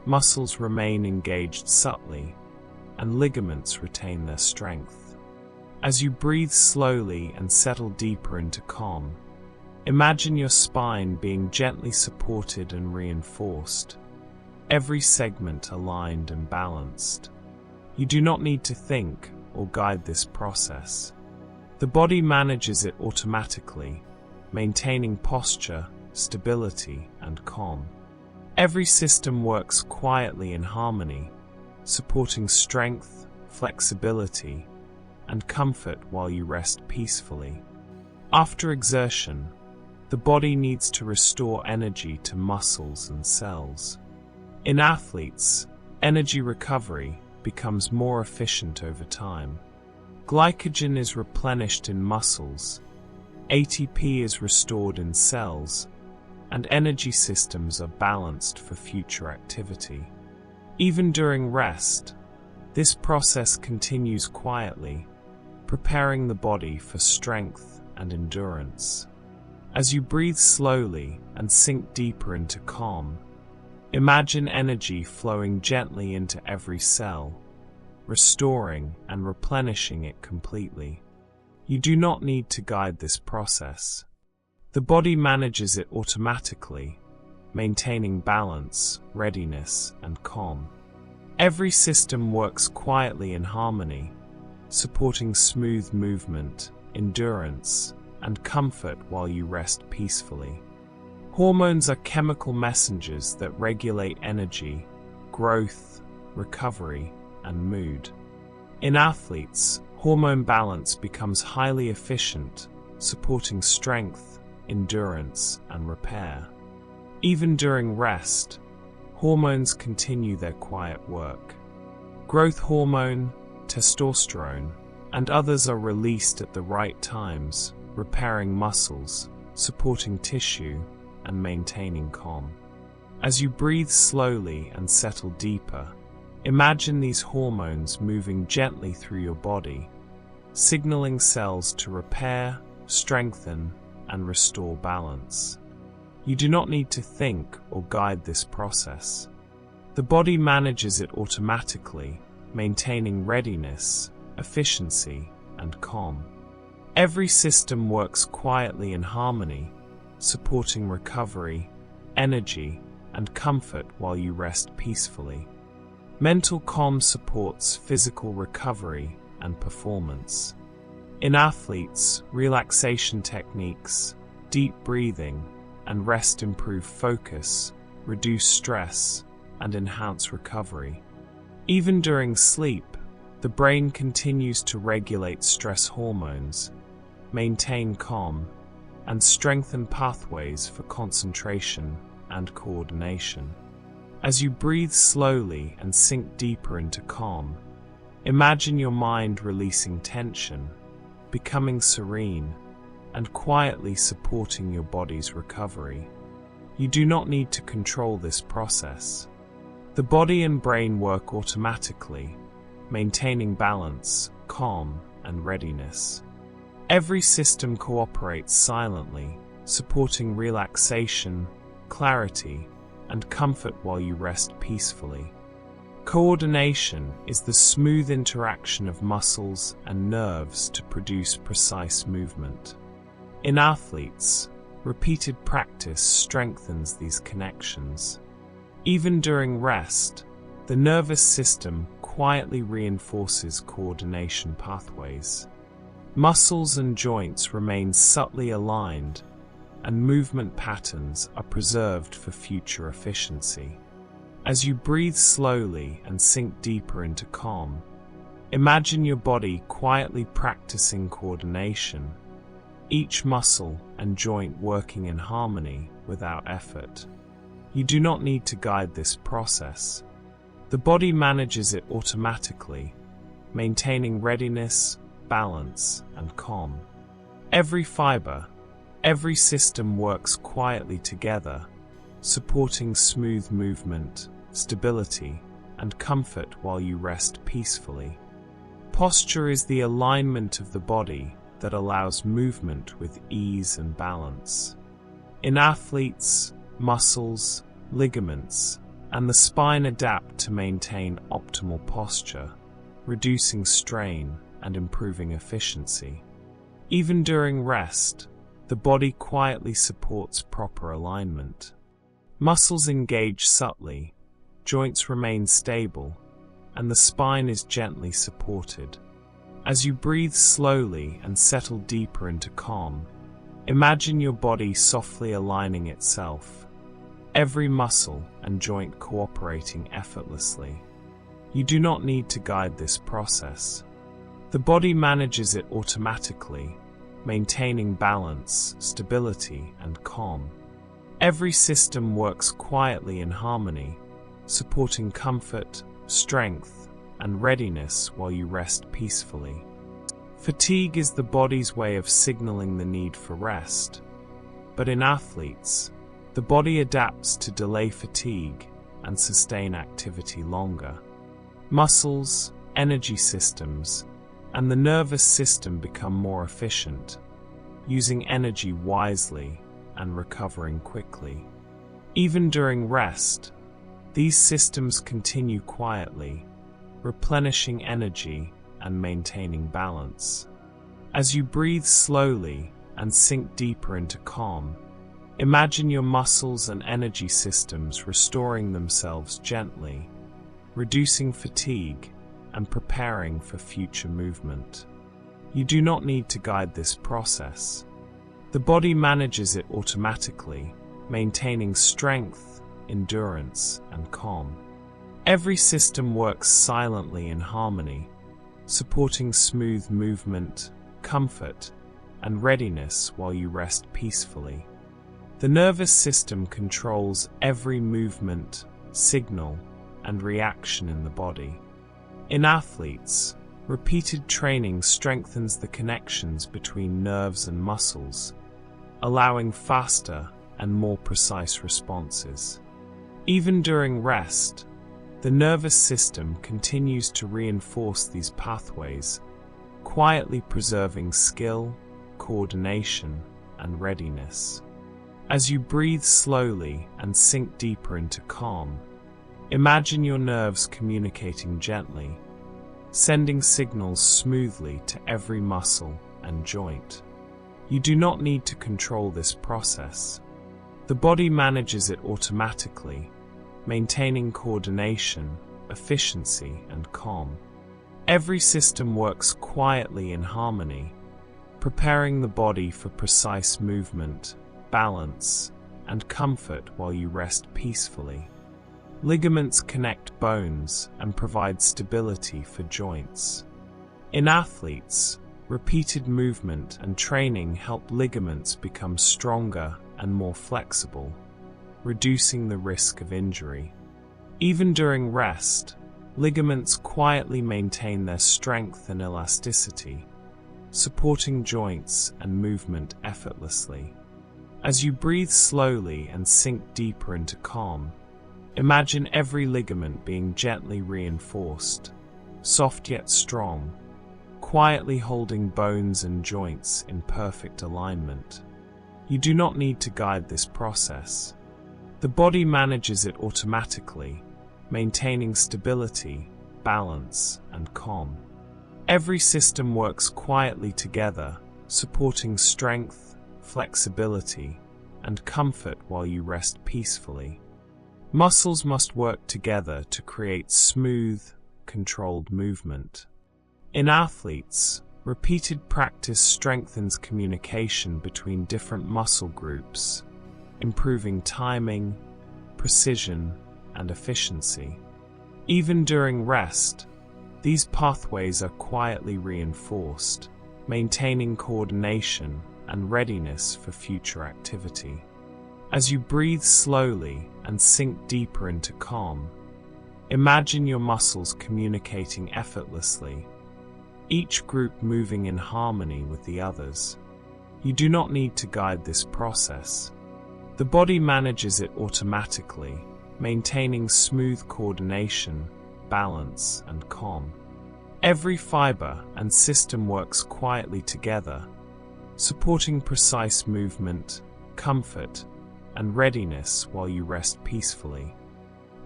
muscles remain engaged subtly, and ligaments retain their strength. As you breathe slowly and settle deeper into calm, imagine your spine being gently supported and reinforced, every segment aligned and balanced. You do not need to think or guide this process. The body manages it automatically, maintaining posture, stability, and calm. Every system works quietly in harmony, supporting strength, flexibility, and comfort while you rest peacefully. After exertion, the body needs to restore energy to muscles and cells. In athletes, energy recovery becomes more efficient over time. Glycogen is replenished in muscles, ATP is restored in cells, and energy systems are balanced for future activity. Even during rest, this process continues quietly, preparing the body for strength and endurance. As you breathe slowly and sink deeper into calm, imagine energy flowing gently into every cell, restoring and replenishing it completely. You do not need to guide this process. The body manages it automatically, maintaining balance, readiness, and calm. Every system works quietly in harmony, supporting smooth movement, endurance, and comfort while you rest peacefully. Hormones are chemical messengers that regulate energy, growth, recovery, and mood. In athletes, hormone balance becomes highly efficient, supporting strength, endurance, and repair. Even during rest, hormones continue their quiet work. Growth hormone, testosterone, and others are released at the right times, repairing muscles, supporting tissue, and maintaining calm. As you breathe slowly and settle deeper, imagine these hormones moving gently through your body, signaling cells to repair, strengthen, and restore balance. You do not need to think or guide this process. The body manages it automatically, maintaining readiness, efficiency, and calm. Every system works quietly in harmony, supporting recovery, energy, and comfort while you rest peacefully. Mental calm supports physical recovery and performance. In athletes, relaxation techniques, deep breathing, and rest improve focus, reduce stress, and enhance recovery. Even during sleep, the brain continues to regulate stress hormones, maintain calm, and strengthen pathways for concentration and coordination. As you breathe slowly and sink deeper into calm, imagine your mind releasing tension, becoming serene, and quietly supporting your body's recovery. You do not need to control this process. The body and brain work automatically, maintaining balance, calm, and readiness. Every system cooperates silently, supporting relaxation, clarity, and comfort while you rest peacefully. Coordination is the smooth interaction of muscles and nerves to produce precise movement. In athletes, repeated practice strengthens these connections. Even during rest, the nervous system quietly reinforces coordination pathways. Muscles and joints remain subtly aligned, and movement patterns are preserved for future efficiency. As you breathe slowly and sink deeper into calm, imagine your body quietly practicing coordination, each muscle and joint working in harmony without effort. You do not need to guide this process. The body manages it automatically, maintaining readiness, balance, and calm. Every fiber, every system works quietly together, supporting smooth movement, stability, and comfort while you rest peacefully. Posture is the alignment of the body that allows movement with ease and balance. In athletes, muscles, ligaments, and the spine adapt to maintain optimal posture, reducing strain and improving efficiency. Even during rest, the body quietly supports proper alignment. Muscles engage subtly, joints remain stable, and the spine is gently supported. As you breathe slowly and settle deeper into calm, imagine your body softly aligning itself, every muscle and joint cooperating effortlessly. You do not need to guide this process. The body manages it automatically, maintaining balance, stability, and calm. Every system works quietly in harmony, supporting comfort, strength, and readiness while you rest peacefully. Fatigue is the body's way of signaling the need for rest, but in athletes, the body adapts to delay fatigue and sustain activity longer. Muscles, energy systems, and the nervous system become more efficient, using energy wisely and recovering quickly. Even during rest, these systems continue quietly, replenishing energy and maintaining balance. As you breathe slowly and sink deeper into calm, imagine your muscles and energy systems restoring themselves gently, reducing fatigue and preparing for future movement. You do not need to guide this process. The body manages it automatically, maintaining strength, endurance, and calm. Every system works silently in harmony, supporting smooth movement, comfort, and readiness while you rest peacefully. The nervous system controls every movement, signal, and reaction in the body. In athletes, repeated training strengthens the connections between nerves and muscles, allowing faster and more precise responses. Even during rest, the nervous system continues to reinforce these pathways, quietly preserving skill, coordination, and readiness. As you breathe slowly and sink deeper into calm, imagine your nerves communicating gently, sending signals smoothly to every muscle and joint. You do not need to control this process. The body manages it automatically, maintaining coordination, efficiency, and calm. Every system works quietly in harmony, preparing the body for precise movement, balance, and comfort while you rest peacefully. Ligaments connect bones and provide stability for joints. In athletes, repeated movement and training help ligaments become stronger and more flexible, reducing the risk of injury. Even during rest, ligaments quietly maintain their strength and elasticity, supporting joints and movement effortlessly. As you breathe slowly and sink deeper into calm, imagine every ligament being gently reinforced, soft yet strong, quietly holding bones and joints in perfect alignment. You do not need to guide this process. The body manages it automatically, maintaining stability, balance, and calm. Every system works quietly together, supporting strength, flexibility, and comfort while you rest peacefully. Muscles must work together to create smooth, controlled movement. In athletes, repeated practice strengthens communication between different muscle groups, improving timing, precision, and efficiency. Even during rest, these pathways are quietly reinforced, maintaining coordination and readiness for future activity. As you breathe slowly and sink deeper into calm, imagine your muscles communicating effortlessly, each group moving in harmony with the others. You do not need to guide this process. The body manages it automatically, maintaining smooth coordination, balance, and calm. Every fiber and system works quietly together, supporting precise movement, comfort, and readiness while you rest peacefully.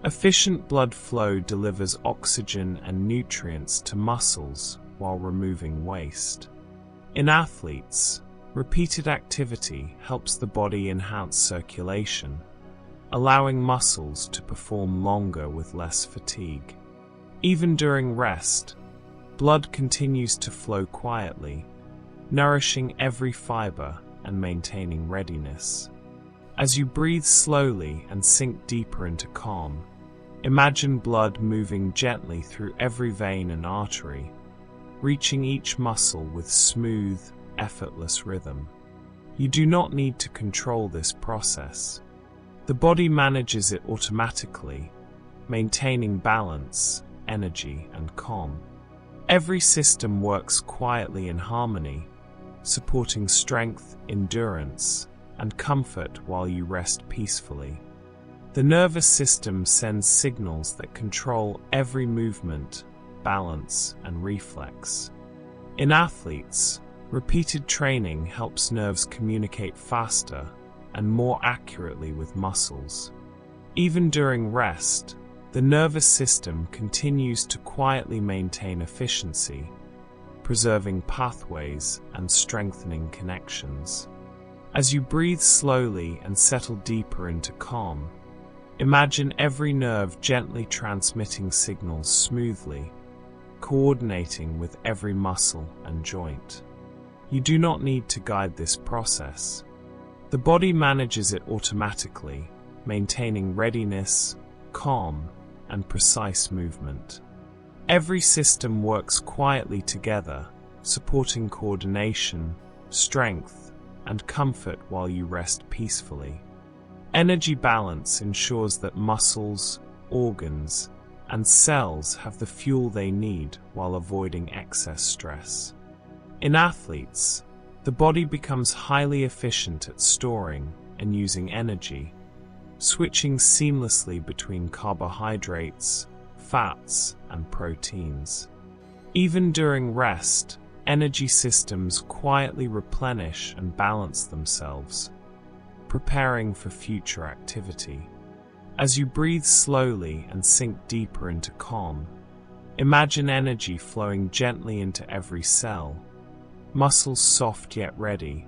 Efficient blood flow delivers oxygen and nutrients to muscles while removing waste. In athletes, repeated activity helps the body enhance circulation, allowing muscles to perform longer with less fatigue. Even during rest, blood continues to flow quietly, nourishing every fiber and maintaining readiness. As you breathe slowly and sink deeper into calm, imagine blood moving gently through every vein and artery, reaching each muscle with smooth, effortless rhythm. You do not need to control this process. The body manages it automatically, maintaining balance, energy, and calm. Every system works quietly in harmony, supporting strength, endurance, and comfort while you rest peacefully. The nervous system sends signals that control every movement, balance, and reflex. In athletes, repeated training helps nerves communicate faster and more accurately with muscles. Even during rest, the nervous system continues to quietly maintain efficiency, preserving pathways and strengthening connections. As you breathe slowly and settle deeper into calm, imagine every nerve gently transmitting signals smoothly, coordinating with every muscle and joint. You do not need to guide this process. The body manages it automatically, maintaining readiness, calm, and precise movement. Every system works quietly together, supporting coordination, strength, and comfort while you rest peacefully. Energy balance ensures that muscles, organs, and cells have the fuel they need while avoiding excess stress. In athletes, the body becomes highly efficient at storing and using energy, switching seamlessly between carbohydrates, fats, and proteins. Even during rest, energy systems quietly replenish and balance themselves, preparing for future activity. As you breathe slowly and sink deeper into calm, imagine energy flowing gently into every cell, muscles soft yet ready,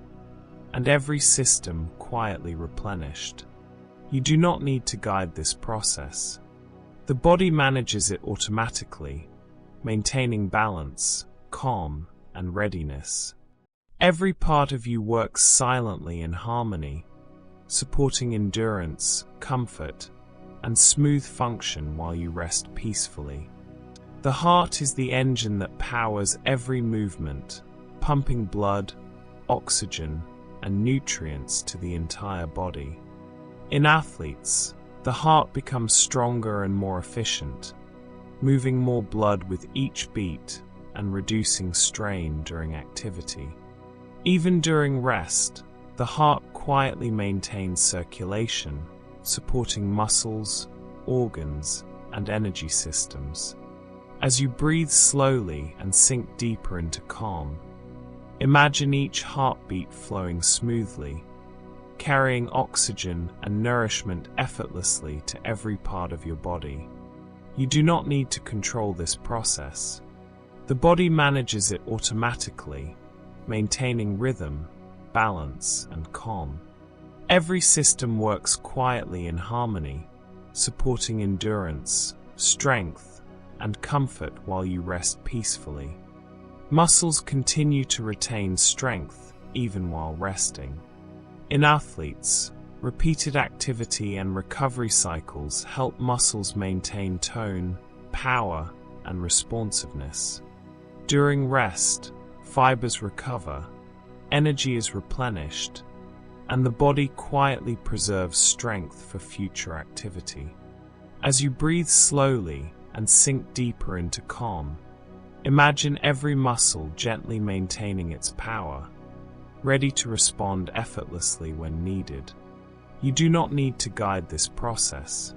and every system quietly replenished. You do not need to guide this process. The body manages it automatically, maintaining balance, calm, and readiness. Every part of you works silently in harmony, supporting endurance, comfort, and smooth function while you rest peacefully. The heart is the engine that powers every movement, pumping blood, oxygen, and nutrients to the entire body. In athletes, the heart becomes stronger and more efficient, moving more blood with each beat and reducing strain during activity. Even during rest, the heart quietly maintains circulation, supporting muscles, organs, and energy systems. As you breathe slowly and sink deeper into calm, imagine each heartbeat flowing smoothly, carrying oxygen and nourishment effortlessly to every part of your body. You do not need to control this process. The body manages it automatically, maintaining rhythm, balance, and calm. Every system works quietly in harmony, supporting endurance, strength, and comfort while you rest peacefully. Muscles continue to retain strength even while resting. In athletes, repeated activity and recovery cycles help muscles maintain tone, power, and responsiveness. During rest, fibers recover, energy is replenished, and the body quietly preserves strength for future activity. As you breathe slowly and sink deeper into calm, imagine every muscle gently maintaining its power, ready to respond effortlessly when needed. You do not need to guide this process.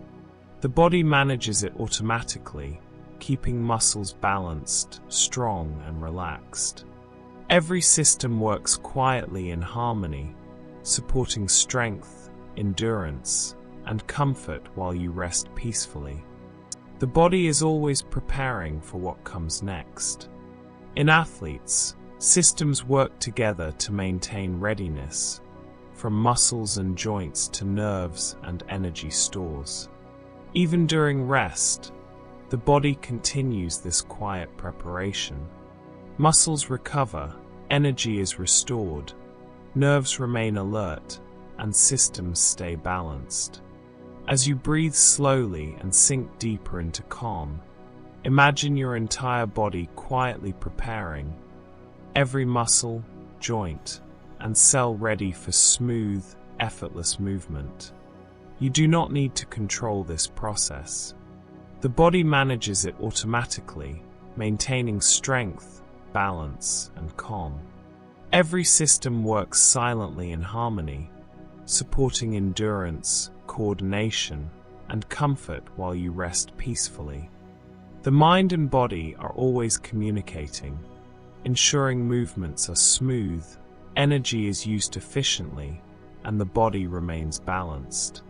The body manages it automatically, keeping muscles balanced, strong, and relaxed. Every system works quietly in harmony, supporting strength, endurance, and comfort while you rest peacefully. The body is always preparing for what comes next. In athletes, systems work together to maintain readiness, from muscles and joints to nerves and energy stores. Even during rest, the body continues this quiet preparation. Muscles recover, energy is restored, nerves remain alert, and systems stay balanced. As you breathe slowly and sink deeper into calm, imagine your entire body quietly preparing, every muscle, joint, and cell ready for smooth, effortless movement. You do not need to control this process. The body manages it automatically, maintaining strength, balance, and calm. Every system works silently in harmony, supporting endurance, coordination, and comfort while you rest peacefully. The mind and body are always communicating, ensuring movements are smooth, energy is used efficiently, and the body remains balanced.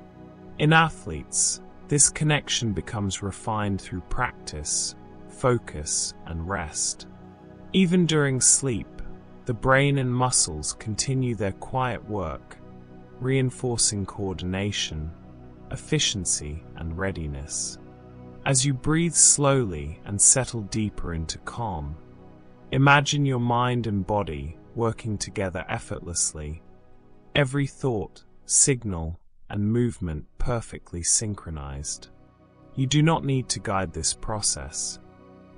In athletes, this connection becomes refined through practice, focus, and rest. Even during sleep, the brain and muscles continue their quiet work, reinforcing coordination, efficiency, and readiness. As you breathe slowly and settle deeper into calm, imagine your mind and body working together effortlessly, Every thought, signal, and movement perfectly synchronized. You do not need to guide this process.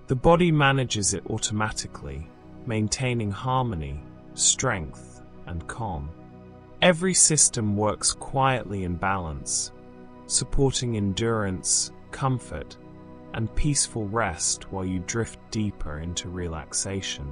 The body manages it automatically, maintaining harmony, strength, and calm. Every system works quietly in balance, supporting endurance, comfort, and peaceful rest while you drift deeper into relaxation.